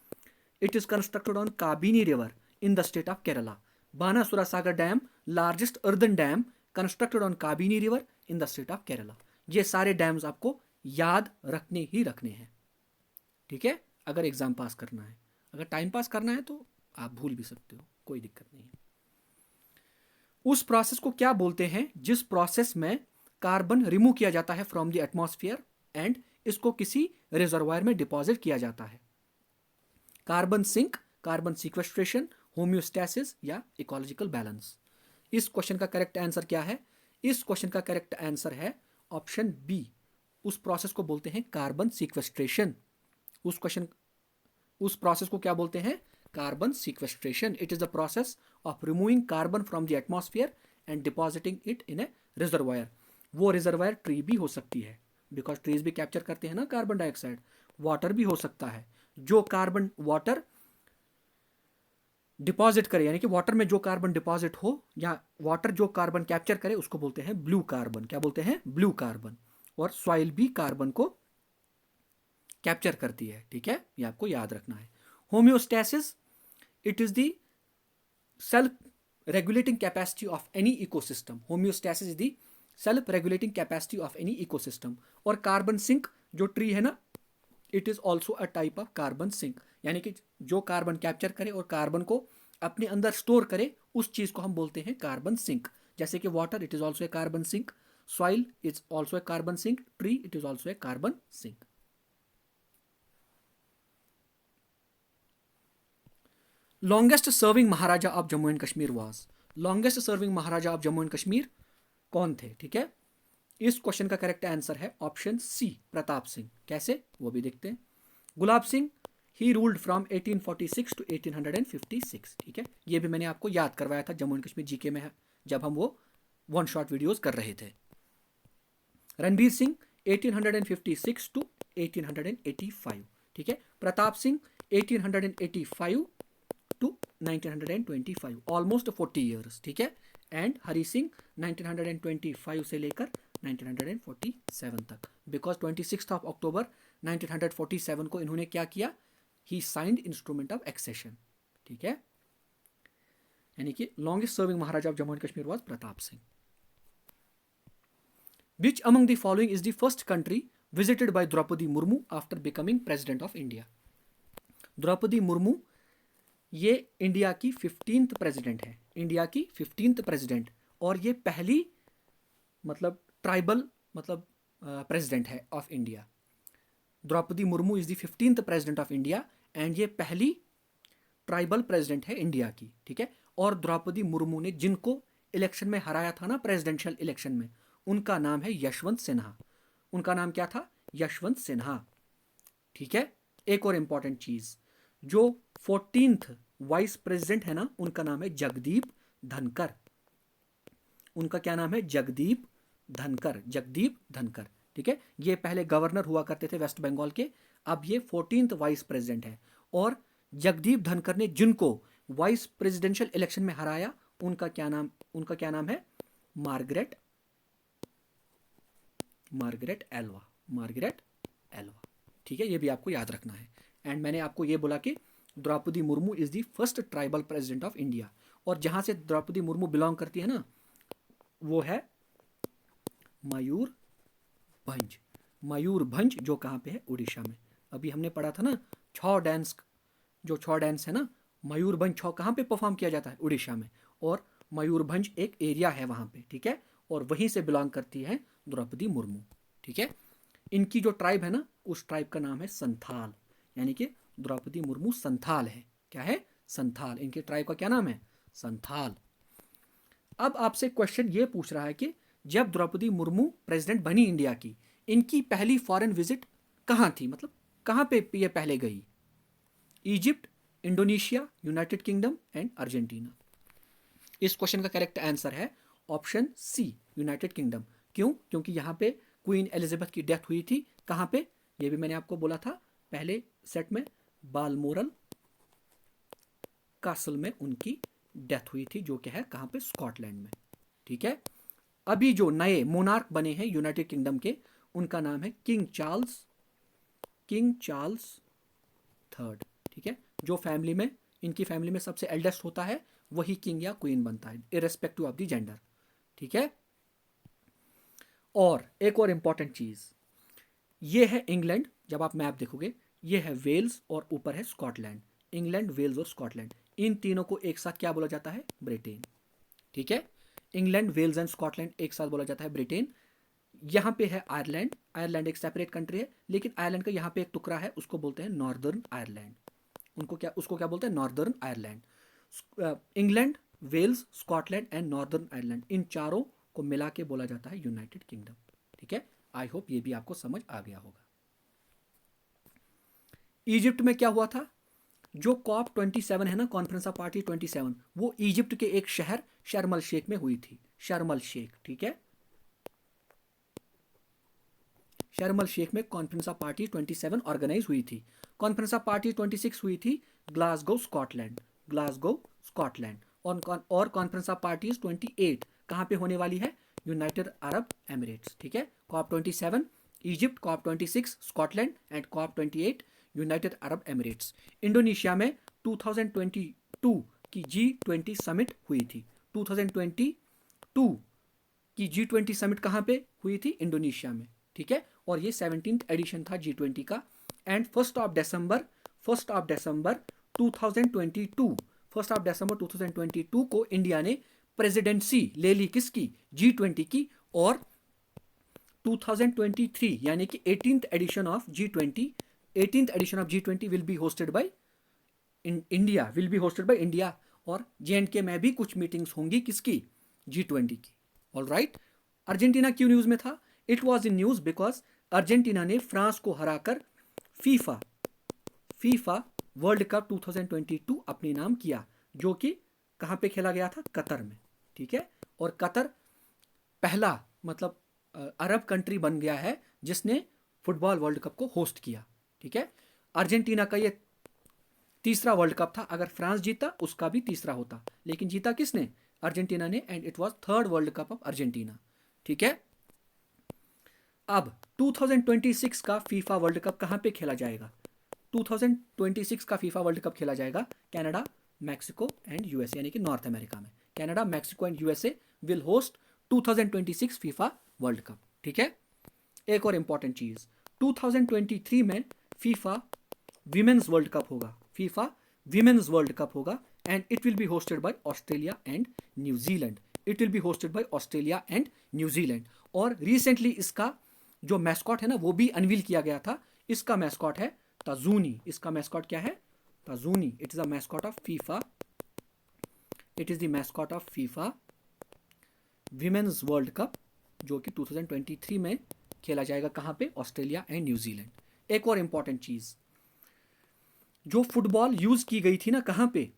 It is constructed on Kabini River in the state of Kerala. Banasura Sagar Dam, largest earthen dam constructed on Kabini River in the state of Kerala. ये सारे dams आपको याद रखने ही रखने हैं, ठीक है, अगर एग्जाम पास करना है। अगर टाइम पास करना है तो आप भूल भी सकते हो, कोई दिक्कत नहीं है। उस प्रोसेस को क्या बोलते हैं जिस प्रोसेस में कार्बन रिमूव किया जाता है फ्रॉम द एटमॉस्फेयर एंड इसको किसी रिजर्वायर में डिपॉजिट किया जाता है? Carbon sink, carbon sequestration, homeostasis या इकोलॉजिकल बैलेंस। इस क्वेश्चन का करेक्ट आंसर क्या है? इस क्वेश्चन का करेक्ट आंसर है ऑप्शन बी। उस प्रोसेस को बोलते हैं कार्बन सिक्वेस्ट्रेशन। उस प्रोसेस को क्या बोलते हैं? Carbon sequestration. It is the process of removing carbon from the atmosphere and depositing it in A reservoir. वो रिजर्वायर ट्री भी हो सकती है, बिकॉज ट्रीज भी कैप्चर करते हैं ना कार्बन डाइऑक्साइड। वाटर भी हो सकता है, जो कार्बन वाटर डिपॉजिट करे, यानी कि वाटर में जो कार्बन डिपॉजिट हो या वाटर जो कार्बन कैप्चर करे उसको बोलते हैं ब्लू कार्बन। क्या बोलते हैं? Blue carbon. और सॉइल भी कार्बन को कैप्चर करती है, ठीक है, ये आपको याद रखना है। Homeostasis, it is the self regulating capacity of any ecosystem. Homeostasis is the self regulating capacity of any ecosystem. और कार्बन सिंक जो ट्री है ना, it is also a type of carbon sink, यानी कि जो कार्बन कैप्चर करे और carbon को अपने अंदर स्टोर करे, उस चीज को हम बोलते हैं कार्बन सिंक। जैसे कि water, it is also a carbon sink, soil is also a carbon sink, tree it is also a carbon sink. Longest serving Maharaja of Jammu and Kashmir was. Longest serving Maharaja of Jammu and Kashmir कौन थे? ठीक है, इस question का correct answer है option C, Pratap Singh. कैसे, वो भी देखते हैं। Gulab Singh, he ruled from 1846 to 1856। ठीक है, ये भी मैंने आपको याद करवाया था जम्मू एंड कश्मीर जीके में, जब हम वो वन शॉट वीडियोस कर रहे थे। रणबीर सिंह 1856 टू 1885। ठीक है, Pratap Singh 1885 to 1925, almost 40 years. ठीक है, एंड हरी सिंह 1925 से लेकर 1947 तक, बिकॉज 26 अक्टूबर 1947 को इन्होंने क्या किया? He signed instrument of accession. ठीक है, यानी कि longest serving Maharaja of Jammu and Kashmir was Pratap Singh. Which among the following is the first country visited by Draupadi Murmu after becoming president of India? Droupadi Murmu ये इंडिया की 15th प्रेसिडेंट है, India की 15th president, और ये पहली मतलब ट्राइबल मतलब प्रेसिडेंट है of India. Droupadi Murmu is the 15th president of India and ये पहली ट्राइबल प्रेसिडेंट है इंडिया की। ठीक है, और द्रौपदी मुर्मू ने जिनको इलेक्शन में हराया था ना, प्रेसिडेंशियल इलेक्शन में, उनका नाम है यशवंत सिन्हा। उनका नाम क्या था? यशवंत सिन्हा। ठीक है, एक और इंपॉर्टेंट चीज, जो 14th वाइस प्रेसिडेंट है ना, उनका नाम है जगदीप धनकर। उनका क्या नाम है? जगदीप धनकर, जगदीप धनकर। ठीक है, ये पहले गवर्नर हुआ करते थे वेस्ट बंगाल के, अब ये 14th वाइस प्रेसिडेंट है। और जगदीप धनकर ने जिनको वाइस प्रेसिडेंशियल इलेक्शन में हराया, उनका क्या नाम है? मार्गरेट एल्वा। मार्गरेट एल्वा। ठीक है, ये भी आपको याद रखना है। एंड मैंने आपको ये बोला कि Droupadi Murmu is the first tribal president of India, और जहां से द्रौपदी मुर्मू बिलोंग करती है ना, वो है मयूरभंज। मयूरभंज जो कहाँ पे है? उड़ीसा में। अभी हमने पढ़ा था ना छौ डांस, जो छौ डांस है ना, मयूरभंज छौ कहाँ पे परफॉर्म किया जाता है? उड़ीसा में। और मयूरभंज एक एरिया है वहाँ पे। ठीक है, और वहीं से बिलोंग करती है द्रौपदी मुर्मू। ठीक है, इनकी जो ट्राइब है ना, उस ट्राइब का नाम है संथाल, यानी कि द्रौपदी मुर्मू संथाल है। क्या है? संथाल। इनके ट्राइब का क्या नाम है? संथाल। अब आपसे क्वेश्चन ये पूछ रहा है कि जब द्रौपदी मुर्मू प्रेसिडेंट बनी इंडिया की, इनकी पहली फॉरेन विजिट कहाँ थी? मतलब कहाँ पे ये पहले गई? Egypt, Indonesia, United kingdom and Argentina. इस क्वेश्चन का करेक्ट आंसर है ऑप्शन सी, यूनाइटेड किंगडम। क्यों? क्योंकि यहाँ पे क्वीन एलिजाबेथ की डेथ हुई थी। कहाँ पे? ये भी मैंने आपको बोला था पहले सेट में, बालमोरल कासल में उनकी डेथ हुई थी, जो कि है कहाँ पे? स्कॉटलैंड में। ठीक है, अभी जो नए मोनार्क बने हैं यूनाइटेड किंगडम के, उनका नाम है किंग चार्ल्स थर्ड। ठीक है, जो फैमिली में, इनकी फैमिली में सबसे एल्डेस्ट होता है वही किंग या क्वीन बनता है, इरेस्पेक्टिव ऑफ द जेंडर। ठीक है। और एक और इंपॉर्टेंट चीज़, ये है इंग्लैंड, जब आप मैप देखोगे ये है वेल्स और ऊपर है स्कॉटलैंड। इंग्लैंड, वेल्स और स्कॉटलैंड, इन तीनों को एक साथ क्या बोला जाता है? ब्रिटेन। ठीक है। इंग्लैंड, वेल्स एंड स्कॉटलैंड एक साथ बोला जाता है ब्रिटेन। यहाँ पे है आयरलैंड, आयरलैंड एक सेपरेट कंट्री है, लेकिन आयरलैंड का यहाँ पे एक टुकड़ा है, उसको बोलते हैं नॉर्दर्न आयरलैंड। उसको क्या बोलते हैं? Northern Ireland. England, Wales, Scotland and Northern Ireland, इन चारों को मिला के बोला जाता है यूनाइटेड किंगडम। ठीक है। आई होप ये भी आपको समझ आ गया होगा। इजिप्ट में क्या हुआ था? जो कॉप 27 है ना, कॉन्फ्रेंस ऑफ पार्टी 27, वो इजिप्ट के एक शहर शर्म अल शेख में हुई थी। शर्म अल शेख। ठीक है। शर्म अल शेख में कॉन्फ्रेंस ऑफ पार्टी 27 ऑर्गेनाइज हुई थी। कॉन्फ्रेंस ऑफ पार्टी 26 हुई थी ग्लासगो, स्कॉटलैंड। Glasgow, Scotland. और कॉन्फ्रेंस ऑफ पार्टीज 28 कहाँ पे होने वाली है? United Arab Emirates. ठीक है। COP 27 Egypt, COP 26 Scotland and COP 28 United Arab Emirates. Indonesia में 2022 की G20 समिट हुई थी। 2022 की G20 समिट कहाँ पे हुई थी? इंडोनेशिया में। ठीक है। और ये 17th एडिशन था G20 का। एंड 1 दिसंबर 2022 को इंडिया ने प्रेसिडेंसी ले ली किसकी? G20 की। और 2023 यानी कि 18th edition of G20 will be hosted by India. और J&K में भी कुछ मीटिंग्स होंगी किसकी? G20 की। All right. अर्जेंटीना क्यों न्यूज में था? It was in news because Argentina ने फ्रांस को हराकर फीफा वर्ल्ड कप 2022 अपने नाम किया, जो कि कहां पे खेला गया था? कतर में। ठीक है। और कतर पहला मतलब अरब कंट्री बन गया है जिसने फुटबॉल वर्ल्ड कप को होस्ट किया। ठीक है। अर्जेंटीना का ये तीसरा वर्ल्ड कप था। अगर फ्रांस जीता उसका भी तीसरा होता, लेकिन जीता किसने? अर्जेंटीना ने। And it was third world cup of Argentina. ठीक है। अब 2026 का फीफा वर्ल्ड कप कहां पे खेला जाएगा? 2026 का फीफा वर्ल्ड कप खेला जाएगा कनाडा, मैक्सिको एंड यूएसए, यानी कि नॉर्थ अमेरिका में। Canada, Mexico and USA will host 2026 FIFA world cup. ठीक है। एक और इंपॉर्टेंट चीज, 2023 में फीफा विमेन्स वर्ल्ड कप होगा। फीफा विमेन्स वर्ल्ड कप होगा and it will be hosted by Australia and New Zealand. और रिसेंटली इसका जो मैस्कॉट है ना, वो भी अनवील किया गया था। इसका मैस्कॉट है ताजूनी। इसका मैस्कॉट क्या है? ताजूनी। It is the mascot of FIFA women's world cup, जो कि 2023 में खेला जाएगा। कहां पे? Australia and New Zealand. एक और इंपॉर्टेंट चीज, जो फुटबॉल यूज की गई थी ना, कहां पे?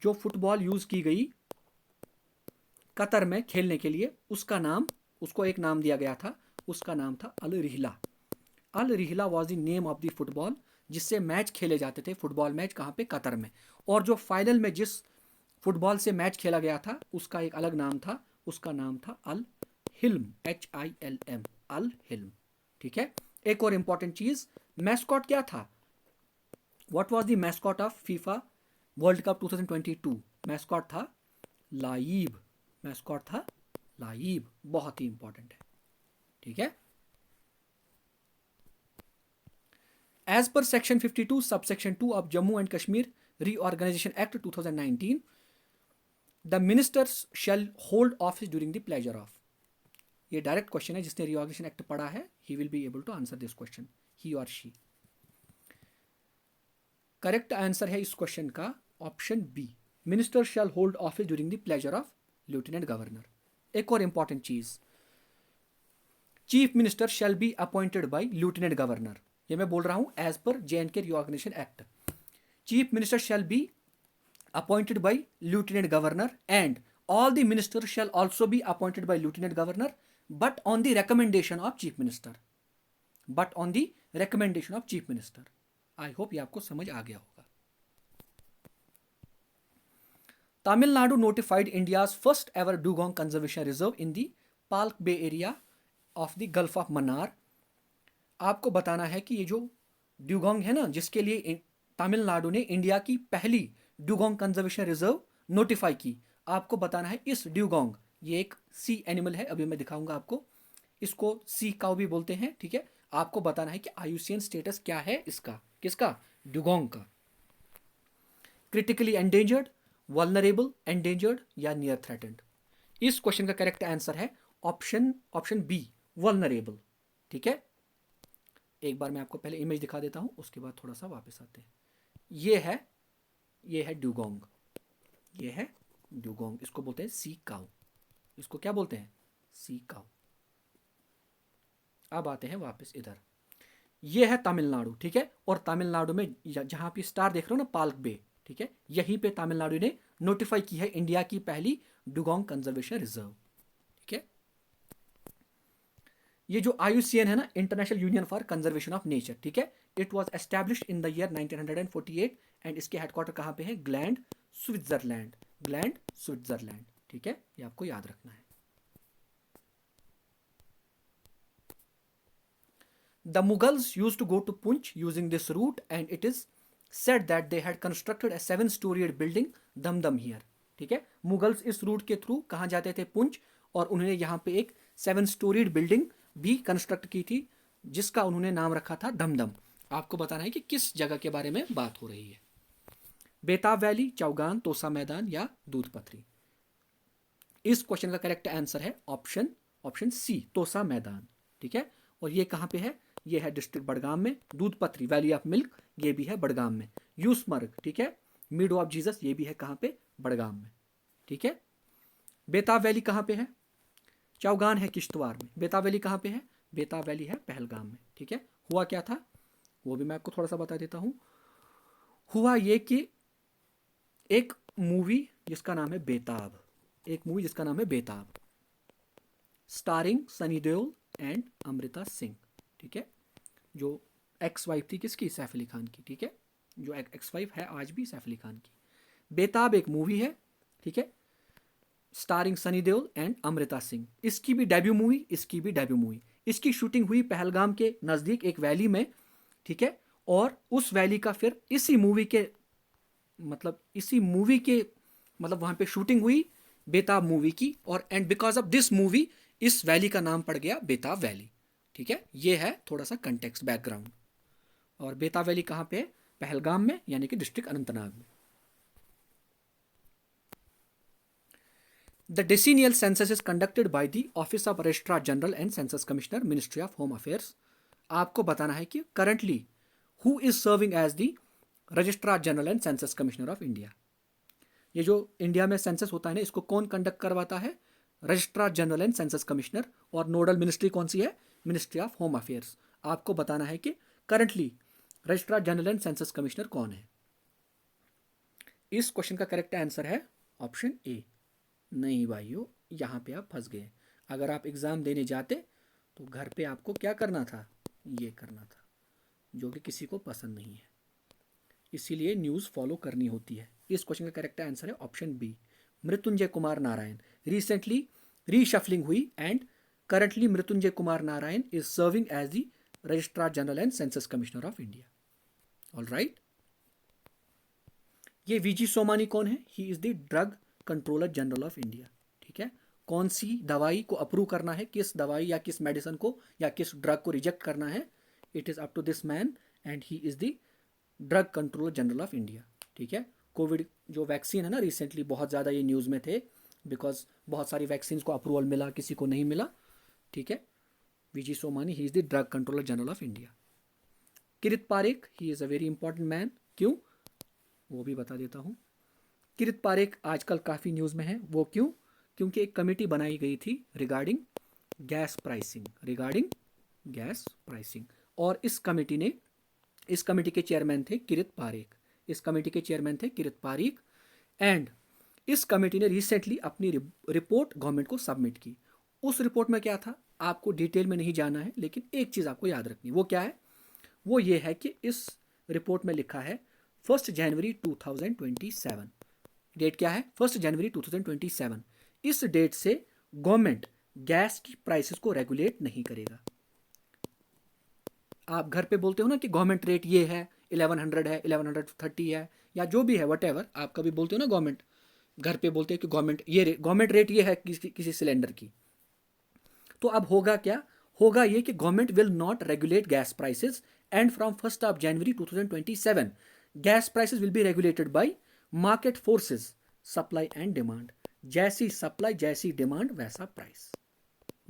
जो फुटबॉल यूज की गई कतर में खेलने के लिए, उसको एक नाम दिया गया था। उसका नाम था Al Rihla. Al Rihla was the name of the football जिससे मैच खेले जाते थे। फुटबॉल मैच कहाँ पे? कतर में। और जो फाइनल में जिस फुटबॉल से मैच खेला गया था उसका एक अलग नाम था। उसका नाम था अल हिल्म, HILM, अल हिल्म। ठीक है। एक और इंपॉर्टेंट चीज, मैस्कॉट क्या था? What was the mascot of FIFA world cup 2022? Mascot था लाइब। बहुत ही इंपॉर्टेंट है। ठीक है। As per section 52 subsection 2 of Jammu and Kashmir reorganisation act 2019, the ministers shall hold office during the pleasure of. ये डायरेक्ट क्वेश्चन है, जिसने रीऑर्गेनाइजेशन एक्ट पढ़ा है he will be able to answer this question, he और she. Correct answer है इस question का option B, minister shall hold office during the pleasure of lieutenant governor. एक और इंपॉर्टेंट चीज, chief minister shall be appointed by lieutenant governor. ये मैं बोल रहा हूं as per J&K reorganisation act. Chief minister shall be appointed by lieutenant governor and all the ministers shall also be appointed by lieutenant governor but on the recommendation of chief minister. I hope ये आपको समझ आ गया होगा। Tamil Nadu notified India's first ever dugong conservation reserve in the Palk Bay area of the Gulf of Mannar। आपको बताना है कि ये जो ड्यूगोंग है ना, जिसके लिए तमिलनाडु ने इंडिया की पहली ड्यूगोंग कंजर्वेशन रिजर्व नोटिफाई की। आपको बताना है इस ड्यूगोंग, ये एक सी एनिमल है, अभी मैं दिखाऊंगा आपको, इसको सी काउ भी बोलते हैं, ठीक है। आपको बताना है कि आयुसियन स्टेटस क्या है इसका, किसका, ड्यूगोंग का। क्रिटिकली एंडेंजर्ड, वल्नरेबल, एंडेंजर्ड या नियर थ्रेटेंड। इस क्वेश्चन का करेक्ट आंसर है ऑप्शन बी, वल्नरेबल, ठीक है। एक बार मैं आपको पहले इमेज दिखा देता हूं, उसके बाद थोड़ा सा वापस आते हैं। ये है ड्यूगोंग, ये है ड्यूगोंग, इसको बोलते हैं सी काउ, इसको क्या बोलते हैं, सी काउ। अब आते हैं वापस इधर, ये है तमिलनाडु, ठीक है। और तमिलनाडु में जहां पे स्टार देख रहे हो ना, पाल्क बे, ठीक है, यहीं पे तमिलनाडु ने नोटिफाई की है इंडिया की पहली ड्यूगोंग कंजर्वेशन रिजर्व, ठीक है। ये जो आईयूसीएन है ना, international union for conservation of nature, ठीक है, it was established in the year 1948 and इसके हेडक्वार्टर कहां पे है, ग्लैंड, स्विट्जरलैंड, ग्लैंड, स्विट्जरलैंड, ठीक है, ये आपको याद रखना है। The Mughals used to go to Punch using this route and it is said that they had constructed a 7-storied building Dumdum here, ठीक है। मुगल्स इस रूट के थ्रू कहाँ जाते थे, पुंछ, और उन्होंने यहाँ पे एक 7-storied बिल्डिंग भी कंस्ट्रक्ट की थी जिसका उन्होंने नाम रखा था दमदम। आपको बताना है कि किस जगह के बारे में बात हो रही है। बेताब वैली, चौगान, तोसा मैदान या दूध पथरी। इस क्वेश्चन का करेक्ट आंसर है ऑप्शन सी, तोसा मैदान, ठीक है। और ये कहाँ पे है, ये है डिस्ट्रिक्ट बड़गाम में। दूध पथरी, वैली ऑफ मिल्क, ये भी है बड़गाम में। यूसमर्ग, ठीक है, मीडो ऑफ जीसस, ये भी है कहाँ पे, बड़गाम में, ठीक है। बेताब वैली कहाँ पे है, चौगान है किश्तवाड़ में। बेताब वैली कहाँ पे है, बेताब वैली है पहलगाम में, ठीक है। हुआ क्या था वो भी मैं आपको थोड़ा सा बता देता हूँ। हुआ ये कि एक मूवी जिसका नाम है बेताब, एक मूवी जिसका नाम है बेताब, स्टारिंग सनी देओल एंड अमृता सिंह, ठीक है, जो एक्स वाइफ थी किसकी, सैफ अली खान की, ठीक है, जो एक्स वाइफ है आज भी सैफ अली खान की। बेताब एक मूवी है, ठीक है, स्टारिंग सनी देओल एंड अमृता सिंह। इसकी भी डेब्यू मूवी, इसकी भी डेब्यू मूवी। इसकी शूटिंग हुई पहलगाम के नज़दीक एक वैली में, ठीक है। और उस वैली का फिर इसी मूवी के मतलब वहाँ पे शूटिंग हुई बेताब मूवी की, और and because of this movie इस वैली का नाम पड़ गया बेताब वैली, ठीक है। ये है थोड़ा सा कंटेक्स्ट बैकग्राउंड। और बेताब वैली कहाँ पे है, पहलगाम में, यानी कि डिस्ट्रिक्ट अनंतनाग में। The decennial census is conducted by the office of registrar general and census commissioner, ministry of home affairs. आपको बताना है कि currently who is serving as the registrar general and census commissioner of India. ये जो India में census होता है ना, इसको कौन कंडक्ट करवाता है, registrar general and census commissioner. और नोडल मिनिस्ट्री कौन सी है, मिनिस्ट्री ऑफ होम अफेयर्स। आपको बताना है कि currently registrar general and census commissioner कौन है। इस क्वेश्चन का करेक्ट आंसर है ऑप्शन ए। नहीं भाइयों, यहाँ पे आप फंस गए। अगर आप एग्ज़ाम देने जाते तो घर पे आपको क्या करना था, ये करना था, जो कि किसी को पसंद नहीं है। इसीलिए न्यूज़ फॉलो करनी होती है। इस क्वेश्चन का करेक्ट आंसर है option B, Mrityunjay Kumar Narayan. Recently reshuffling हुई and currently Mrityunjay Kumar Narayan is serving as the registrar general and census commissioner of India. All right. ये वीजी सोमानी कौन है, he is the drug controller general of India, ठीक है। कौन सी दवाई को अप्रूव करना है, किस दवाई या किस मेडिसिन को या किस ड्रग को रिजेक्ट करना है, it is up to this man and he is the drug controller general of India, ठीक है। कोविड जो वैक्सीन है ना, रिसेंटली बहुत ज़्यादा ये न्यूज़ में थे, बिकॉज बहुत सारी वैक्सीन को अप्रूवल मिला, किसी को नहीं मिला, ठीक है। VG Somani, he is the drug controller general of India. Kirit Parekh, he is a very important man. क्यों, वो भी बता देता हूँ। किरित पारेख आजकल काफ़ी न्यूज़ में है। वो क्यों, क्योंकि एक कमेटी बनाई गई थी रिगार्डिंग गैस प्राइसिंग, और इस कमेटी के चेयरमैन थे किरित पारेख। एंड इस कमेटी ने रिसेंटली अपनी रिपोर्ट गवर्नमेंट को सबमिट की। उस रिपोर्ट में क्या था, आपको डिटेल में नहीं जाना है, लेकिन एक चीज़ आपको याद रखनी है। वो क्या है, वो ये है कि इस रिपोर्ट में लिखा है 1 जनवरी 2027। डेट क्या है, 1 जनवरी 2027। इस डेट से गवर्नमेंट गैस की प्राइसेस को रेगुलेट नहीं करेगा। आप घर पे बोलते हो ना कि गवर्नमेंट रेट ये है, 1100 है, 1130 है, या जो भी है, वट एवर आप कभी बोलते हो ना, गवर्नमेंट घर पे बोलते हैं कि गवर्नमेंट रेट ये है किसी सिलेंडर की। तो अब होगा क्या, होगा ये कि government will not regulate gas prices and from 1 January 2027 gas prices will be regulated by market forces, supply and demand. जैसी सप्लाई जैसी डिमांड वैसा प्राइस।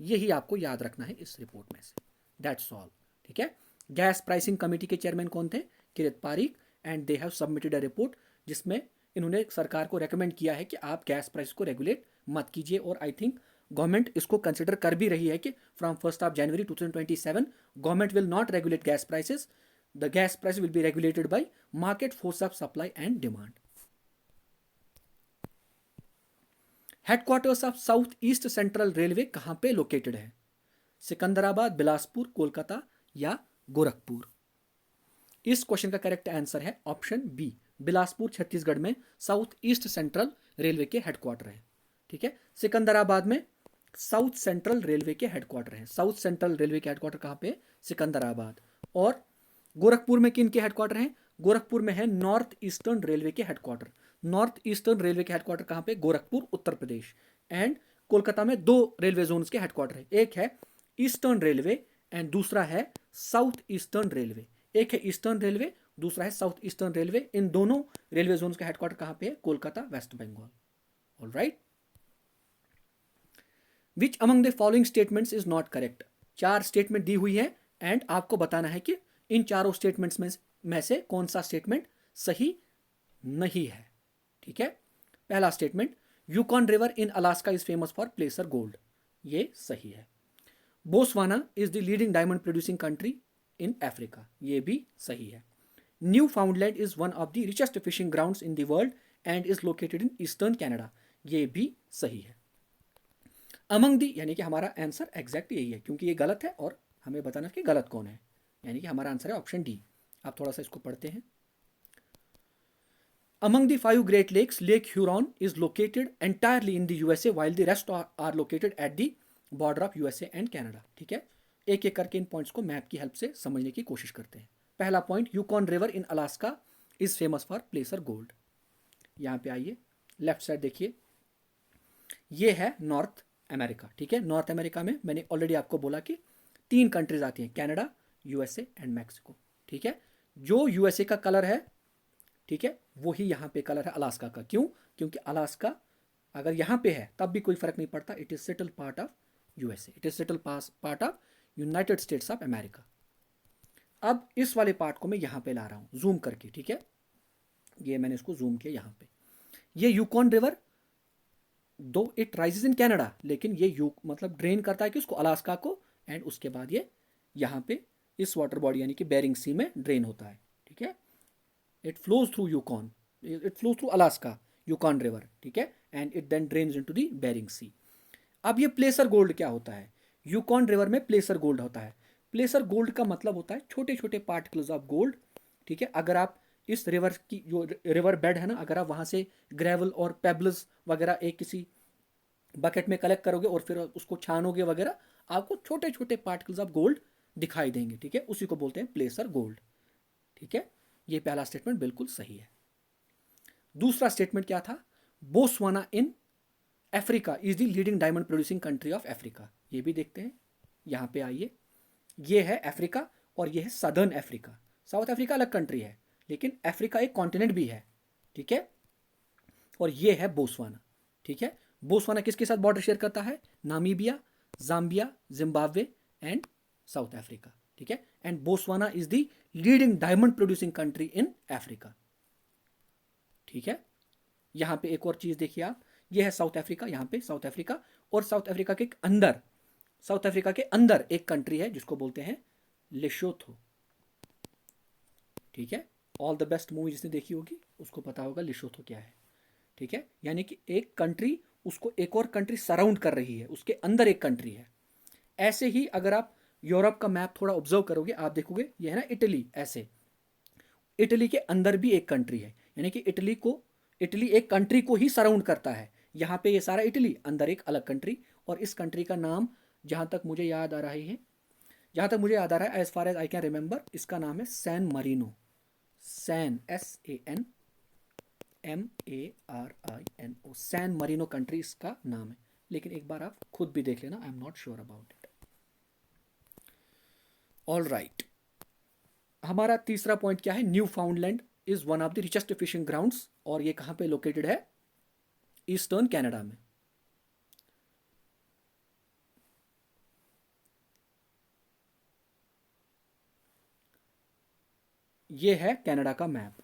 यही आपको याद रखना है इस रिपोर्ट में से। That's all. ठीक है। गैस प्राइसिंग कमेटी के चेयरमैन कौन थे? Kirit Parikh, and they have submitted a report जिसमें इन्होंने सरकार को रेकमेंड किया है कि आप गैस प्राइस को रेगुलेट मत कीजिए। और आई थिंक गवर्नमेंट इसको कंसिडर कर भी रही है कि from 1 January 2027 government will not regulate gas prices, the gas price will be regulated by market force of supply and demand. Headquarters of south east central railway कहां पे located है? सिकंदराबाद, बिलासपुर, कोलकाता या गोरखपुर? इस क्वेश्चन का करेक्ट आंसर है option B, Bilaspur Chhattisgarh में south east central railway के headquarter है। ठीक है। सिकंदराबाद में साउथ सेंट्रल रेलवे के हेडक्वार्टर हैं। साउथ सेंट्रल रेलवे के हेडक्वार्टर कहां पे? सिकंदराबाद। और गोरखपुर में किन के हेडक्वार्टर हैं? गोरखपुर में है नॉर्थ ईस्टर्न रेलवे के हेडक्वार्टर। नॉर्थ ईस्टर्न रेलवे के हेडक्वार्टर कहां पे? गोरखपुर, उत्तर प्रदेश। एंड कोलकाता में 2 रेलवे जोन्स के हेडक्वार्टर है, एक है ईस्टर्न रेलवे एंड दूसरा है साउथ ईस्टर्न रेलवे। एक है ईस्टर्न रेलवे, दूसरा है साउथ ईस्टर्न रेलवे। इन दोनों रेलवे जोन्स का हेडक्वार्टर कहां पे है? Kolkata, West Bengal. Alright. Which among the following statements is not correct? 4 statement दी हुई है एंड आपको बताना है कि इन चारों स्टेटमेंट्स में से कौन सा स्टेटमेंट सही नहीं है। ठीक है। पहला statement, Yukon river in Alaska is famous for placer gold, ये सही है। Botswana is the leading diamond producing country in Africa, ये भी सही है। Newfoundland is one of the richest fishing grounds in the world and is located in eastern Canada, ये भी सही है। अमंग दी, यानी कि हमारा आंसर एग्जैक्ट यही है, क्योंकि ये गलत है और हमें बताना है कि गलत कौन है, यानी कि हमारा आंसर है ऑप्शन डी। आप थोड़ा सा इसको पढ़ते हैं। Among the 5 great lakes, lake Huron is located entirely in the USA while the rest are located at the border of USA and Canada. ठीक है। एक एक करके इन पॉइंट्स को मैप की हेल्प से समझने की कोशिश करते हैं। पहला point, Yukon river in Alaska is famous for placer gold. यहाँ पे आइए, लेफ्ट साइड देखिए, ये है नॉर्थ अमेरिका। ठीक है। नॉर्थ अमेरिका में मैंने ऑलरेडी आपको बोला कि 3 कंट्रीज आती हैं, कनाडा, यूएसए एंड मैक्सिको। ठीक है। जो यूएसए का कलर है, ठीक है, वही यहाँ पे कलर है अलास्का का। क्यों? क्योंकि अलास्का अगर यहाँ पे है तब भी कोई फर्क नहीं पड़ता, it is settle part of USA, it is settle part of United states of America. अब इस वाले पार्ट को मैं यहाँ पे ला रहा हूँ जूम करके। ठीक है। ये मैंने इसको जूम किया यहाँ पे। ये यूकॉन रिवर दो इट राइजेज इन कनाडा, लेकिन ये मतलब ड्रेन करता है कि उसको, अलास्का को, एंड उसके बाद ये यहाँ पे इस वाटर बॉडी यानी कि बेरिंग सी में ड्रेन होता है। ठीक है। It flows through Yukon, it flows through Alaska, Yukon river. ठीक है। And it then drains into the Bering sea. अब ये प्लेसर गोल्ड क्या होता है? यूकॉन रिवर में प्लेसर गोल्ड होता है। प्लेसर गोल्ड का मतलब होता है छोटे छोटे पार्टिकल्स ऑफ गोल्ड। ठीक है। अगर आप इस रिवर की जो रिवर बेड है ना, अगर आप वहाँ से ग्रेवल और पेबल्स वगैरह एक किसी बकेट में कलेक्ट करोगे और फिर उसको छानोगे वगैरह, आपको छोटे छोटे पार्टिकल्स ऑफ गोल्ड दिखाई देंगे। ठीक है। उसी को बोलते हैं प्लेसर गोल्ड। ठीक है। ये पहला स्टेटमेंट बिल्कुल सही है। दूसरा स्टेटमेंट क्या था? बोस्वाना in Africa is the leading diamond producing country of Africa. ये भी देखते हैं, यहाँ पे आइए। ये है अफ्रीका और ये है सदर्न अफ्रीका। साउथ अफ्रीका अलग कंट्री है, लेकिन अफ्रीका एक कॉन्टिनेंट भी है। ठीक है। और ये है बोस्वाना। ठीक है। बोस्वाना किसके साथ बॉर्डर शेयर करता है? Namibia, Zambia, Zimbabwe and south Africa. ठीक है। And बोस्वाना is the leading diamond producing country in Africa. ठीक है। यहां पे एक और चीज देखिए आप, ये है साउथ अफ्रीका, यहां पे साउथ अफ्रीका, और साउथ अफ्रीका के अंदर, साउथ अफ्रीका के अंदर एक कंट्री है जिसको बोलते हैं लेशोथो। ठीक है। ऑल द बेस्ट मूवी जिसने देखी होगी उसको पता होगा लेशोथो क्या है। ठीक है। यानी कि एक कंट्री, उसको एक और कंट्री सराउंड कर रही है, उसके अंदर एक कंट्री है। ऐसे ही अगर आप यूरोप का मैप थोड़ा ऑब्जर्व करोगे, आप देखोगे ये है ना इटली, ऐसे इटली के अंदर भी एक कंट्री है, यानी कि इटली एक कंट्री को ही सराउंड करता है। यहाँ पे ये सारा इटली, अंदर एक अलग कंट्री, और इस कंट्री का नाम जहाँ तक मुझे याद आ रहा है, as far as I can remember, इसका नाम है San Marino. San, SANMARINO, San Marino country इसका नाम है, लेकिन एक बार आप खुद भी देख लेना, I am not sure about it. All right, हमारा तीसरा पॉइंट क्या है? Newfoundland is one of the richest fishing grounds, और ये कहाँ पे लोकेटेड है? ईस्टर्न कनाडा में। ये है कनाडा का मैप।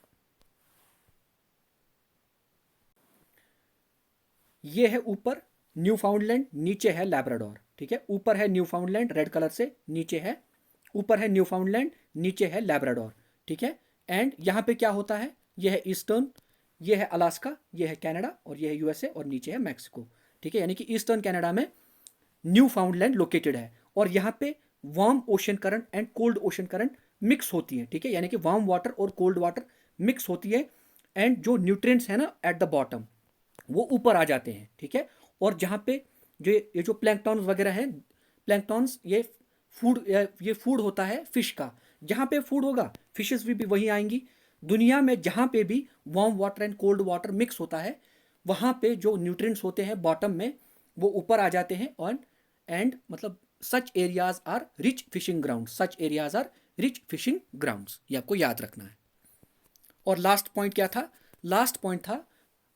ये है ऊपर न्यू फाउंडलैंड, नीचे है लैब्राडोर, ठीक है। ऊपर है न्यू फाउंडलैंड रेड कलर से, नीचे है, ऊपर है न्यू फाउंडलैंड, नीचे है लैब्राडोर, ठीक है। एंड यहाँ पे क्या होता है? ये है ईस्टर्न, ये है अलास्का, ये है कनाडा, और ये है यूएसए, और नीचे है मैक्सिको, ठीक है। यानी कि ईस्टर्न कनाडा में न्यू फाउंडलैंड लोकेटेड है, और यहाँ पे warm ocean current and cold ocean current mix होती है, ठीक है। यानी कि वार्म वाटर और कोल्ड वाटर मिक्स होती है, एंड जो न्यूट्रिएंट्स है ना एट द बॉटम, वो ऊपर आ जाते हैं, ठीक है। और जहाँ पे जो ये जो प्लैंकटॉन्स वगैरह हैं, प्लैंकटॉन्स ये फूड होता है फिश का। जहाँ पे फूड होगा फिशेस भी वहीं आएंगी। दुनिया में जहाँ पे भी warm water and cold water mix होता है, वहाँ पे जो न्यूट्रिएंट्स होते हैं बॉटम में, वो ऊपर आ जाते हैं। और एंड मतलब such areas are rich fishing ground, such areas are rich fishing grounds, ये आपको याद रखना है। और लास्ट पॉइंट क्या था? लास्ट पॉइंट था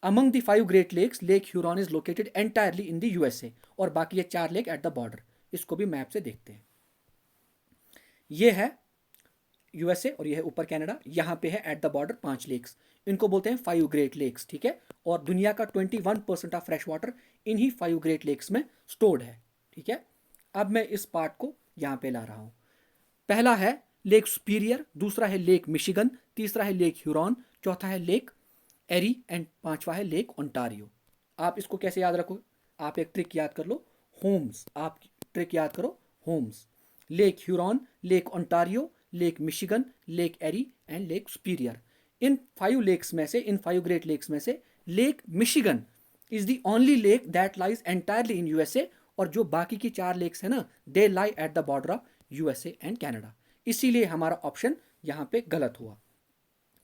among the 5 great lakes, lake Huron is located entirely in the USA, और बाकी ये 4 लेक एट द बॉर्डर। इसको भी मैप से देखते हैं। ये है यूएसए और ये है ऊपर कनाडा, यहाँ पे है एट द बॉर्डर 5 लेक्स, इनको बोलते हैं 5 ग्रेट लेक्स, ठीक है। और दुनिया का 21% ऑफ फ्रेश वाटर इन्हीं 5 ग्रेट लेक्स में स्टोर्ड है, ठीक है। अब मैं इस पार्ट को यहाँ पे ला रहा हूँ। पहला है लेक सुपीरियर, दूसरा है लेक मिशिगन, तीसरा है लेक ह्यूरॉन, चौथा है लेक एरी, एंड पांचवा है लेक ओंटारियो। आप इसको कैसे याद रखोगे? आप एक ट्रिक याद कर लो, होम्स। आप ट्रिक याद करो, homes. Lake Huron, Lake Ontario, Lake Michigan, Lake Erie and Lake Superior. इन 5 लेक्स में से, इन 5 ग्रेट लेक्स में से Lake Michigan is the only lake that lies entirely in USA, और जो बाकी की 4 लेक्स है ना, they lie at the border of USA and Canada. इसीलिए हमारा ऑप्शन यहाँ पे गलत हुआ।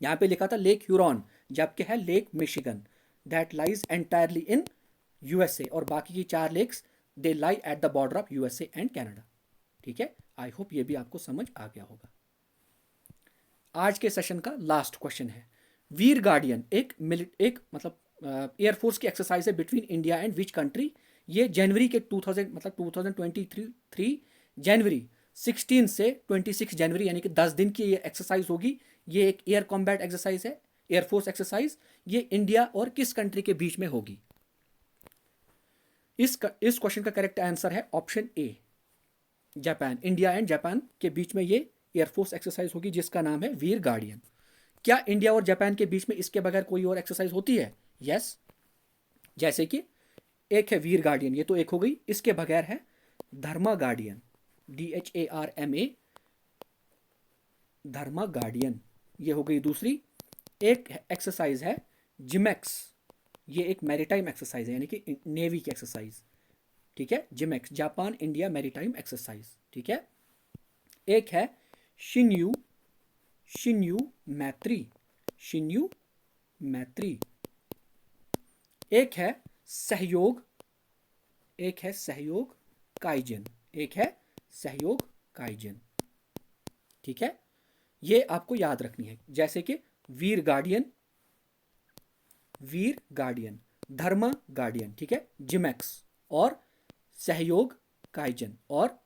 यहाँ पे लिखा था लेक ह्यूरॉन, जबकि है lake Michigan that lies entirely in USA, और बाकी की 4 lakes they lie at the border of USA and Canada, ठीक है। आई होप ये भी आपको समझ आ गया होगा। आज के सेशन का लास्ट क्वेश्चन है, वीर गार्डियन एक मतलब एयरफोर्स की एक्सरसाइज है between India and which country? ये जनवरी के 2023 जनवरी 16 से 26 जनवरी, यानी कि 10 दिन की ये एक्सरसाइज होगी। ये एक एयर कॉम्बैट एक्सरसाइज है, एयरफोर्स एक्सरसाइज। ये इंडिया और किस कंट्री के बीच में होगी? इस क्वेश्चन का करेक्ट आंसर है option A, Japan. India and Japan के बीच में ये एयरफोर्स एक्सरसाइज होगी, जिसका नाम है वीर गार्डियन। क्या इंडिया और जापान के बीच में इसके बगैर कोई और एक्सरसाइज होती है? यस। जैसे कि एक है वीर गार्डियन, ये तो एक हो गई, इसके बगैर है धर्मा गार्डियन, DHARMA, धर्मा गार्डियन, ये हो गई दूसरी। एक एक्सरसाइज है जिमेक्स, ये एक मैरीटाइम एक्सरसाइज है, यानी कि नेवी की एक्सरसाइज, ठीक है। JIMEX, Japan India maritime exercise, ठीक है। एक है शिन्यू, मैत्री, शिन्यू मैत्री। एक है सहयोग, एक है सहयोग काइजन, एक है सहयोग काइजन, ठीक है। ये आपको याद रखनी है, जैसे कि वीर गार्डियन, धर्मा गार्डियन, ठीक है, जिमेक्स, और सहयोग काइजन, और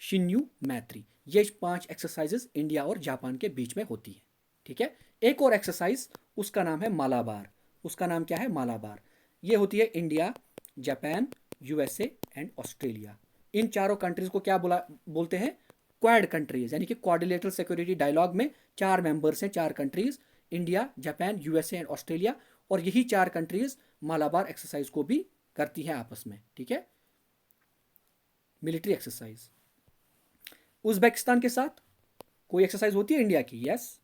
शिन्यू मैत्री। ये 5 एक्सरसाइजेस इंडिया और जापान के बीच में होती है, ठीक है। एक और एक्सरसाइज, उसका नाम है मालाबार। उसका नाम क्या है? मालाबार। ये होती है India, Japan, USA and Australia. इन चारों कंट्रीज को क्या बोलते हैं? क्वाड कंट्रीज, यानी कि क्वाड्रिलेटरल सिक्योरिटी डायलॉग में 4 मेंबर्स हैं, 4 countries, India, Japan, USA and Australia. और यही 4 कंट्रीज मालाबार एक्सरसाइज को भी करती हैं आपस में, ठीक है, मिलिट्री एक्सरसाइज। उज्बेकिस्तान के साथ कोई एक्सरसाइज होती है इंडिया की? यस,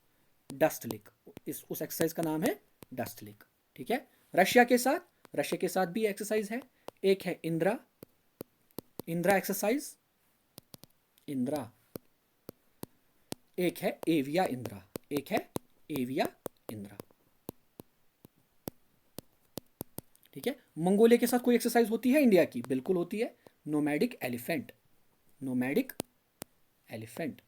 डस्ट लिक, उस एक्सरसाइज का नाम है डस्ट लिक, ठीक है। रशिया के साथ भी एक्सरसाइज है। एक है इंदिरा एक्सरसाइज, इंदिरा। एक है एविया इंदिरा, एक है एविया इंद्रा। ठीक है, मंगोलिया के साथ कोई एक्सरसाइज होती है इंडिया की? बिल्कुल होती है, नोमैडिक एलिफेंट। Nomadic elephant.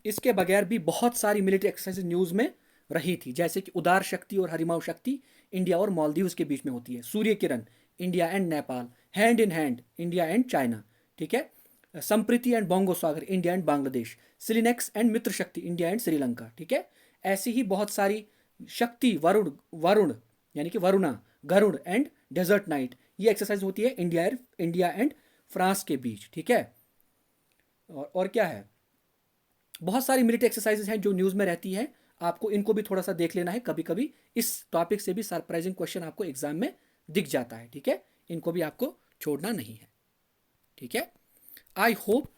इसके बगैर भी बहुत सारी मिलिट्री एक्सरसाइज न्यूज में रही थी, जैसे कि उदार शक्ति और हरिमाऊ शक्ति इंडिया और मालदीव्स के बीच में होती है। Surya Kiran India and Nepal, hand in hand India and China. ठीक है, Sampriti and Bongosagar India and Bangladesh, SLINEX and Mitra Shakti India and Sri Lanka. ठीक है, ऐसी ही बहुत सारी शक्ति, वरुण वरुण यानी कि Varuna, Garuda and desert knight, ये एक्सरसाइज होती है इंडिया एंड फ्रांस के बीच। ठीक है, और क्या है, बहुत सारी मिलिट्री एक्सरसाइजेज हैं जो न्यूज़ में रहती है, आपको इनको भी थोड़ा सा देख लेना है। कभी कभी इस टॉपिक से भी सरप्राइजिंग क्वेश्चन आपको एग्जाम में दिख जाता है। ठीक है, इनको भी आपको छोड़ना नहीं है। ठीक है, आई होप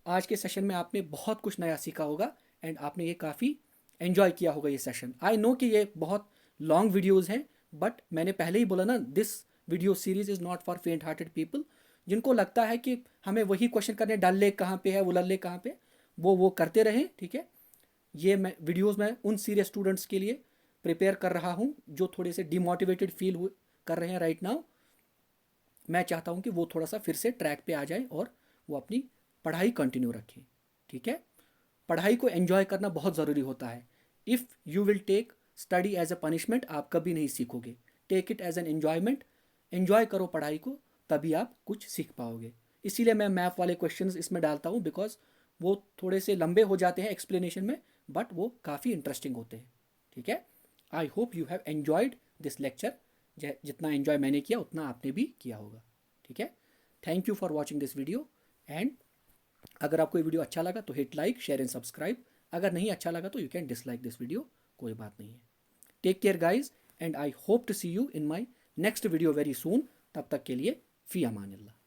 आज के सेशन में आपने बहुत कुछ नया सीखा होगा एंड आपने ये काफ़ी एंजॉय किया होगा ये सेशन। आई नो कि ये बहुत लॉन्ग वीडियोज़ हैं, बट मैंने पहले ही बोला ना, this video series is not for फेंट हार्टेड पीपल। जिनको लगता है कि हमें वही क्वेश्चन करने, डल लेक कहाँ पे है, उलल लेक कहाँ पे, वो करते रहें। ठीक है, ये मैं वीडियोस में उन सीरियस स्टूडेंट्स के लिए प्रिपेयर कर रहा हूँ जो थोड़े से डिमोटिवेटेड फील कर रहे हैं राइट नाउ। मैं चाहता हूँ कि वो थोड़ा सा फिर से ट्रैक पे आ जाए और वो अपनी पढ़ाई कंटिन्यू रखें। ठीक है, पढ़ाई को एंजॉय करना बहुत ज़रूरी होता है। If you will take study as a punishment, आप कभी नहीं सीखोगे। Take it as an enjoyment, enjoy करो पढ़ाई को, तभी आप कुछ सीख पाओगे। इसीलिए मैं मैथ वाले क्वेश्चंस इसमें डालता हूँ, बिकॉज वो थोड़े से लंबे हो जाते हैं एक्सप्लेनेशन में, बट वो काफ़ी इंटरेस्टिंग होते हैं। ठीक है, I hope you have enjoyed this lecture. जितना एंजॉय मैंने किया उतना आपने भी किया होगा। ठीक है, thank you for watching this video and अगर आपको ये वीडियो अच्छा लगा तो hit like, share and subscribe. अगर नहीं अच्छा लगा तो you can dislike this video, कोई बात नहीं है। Take care guys and I hope to see you in my next video very सून। तब तक के लिए फ़ी अमानिल्लाह।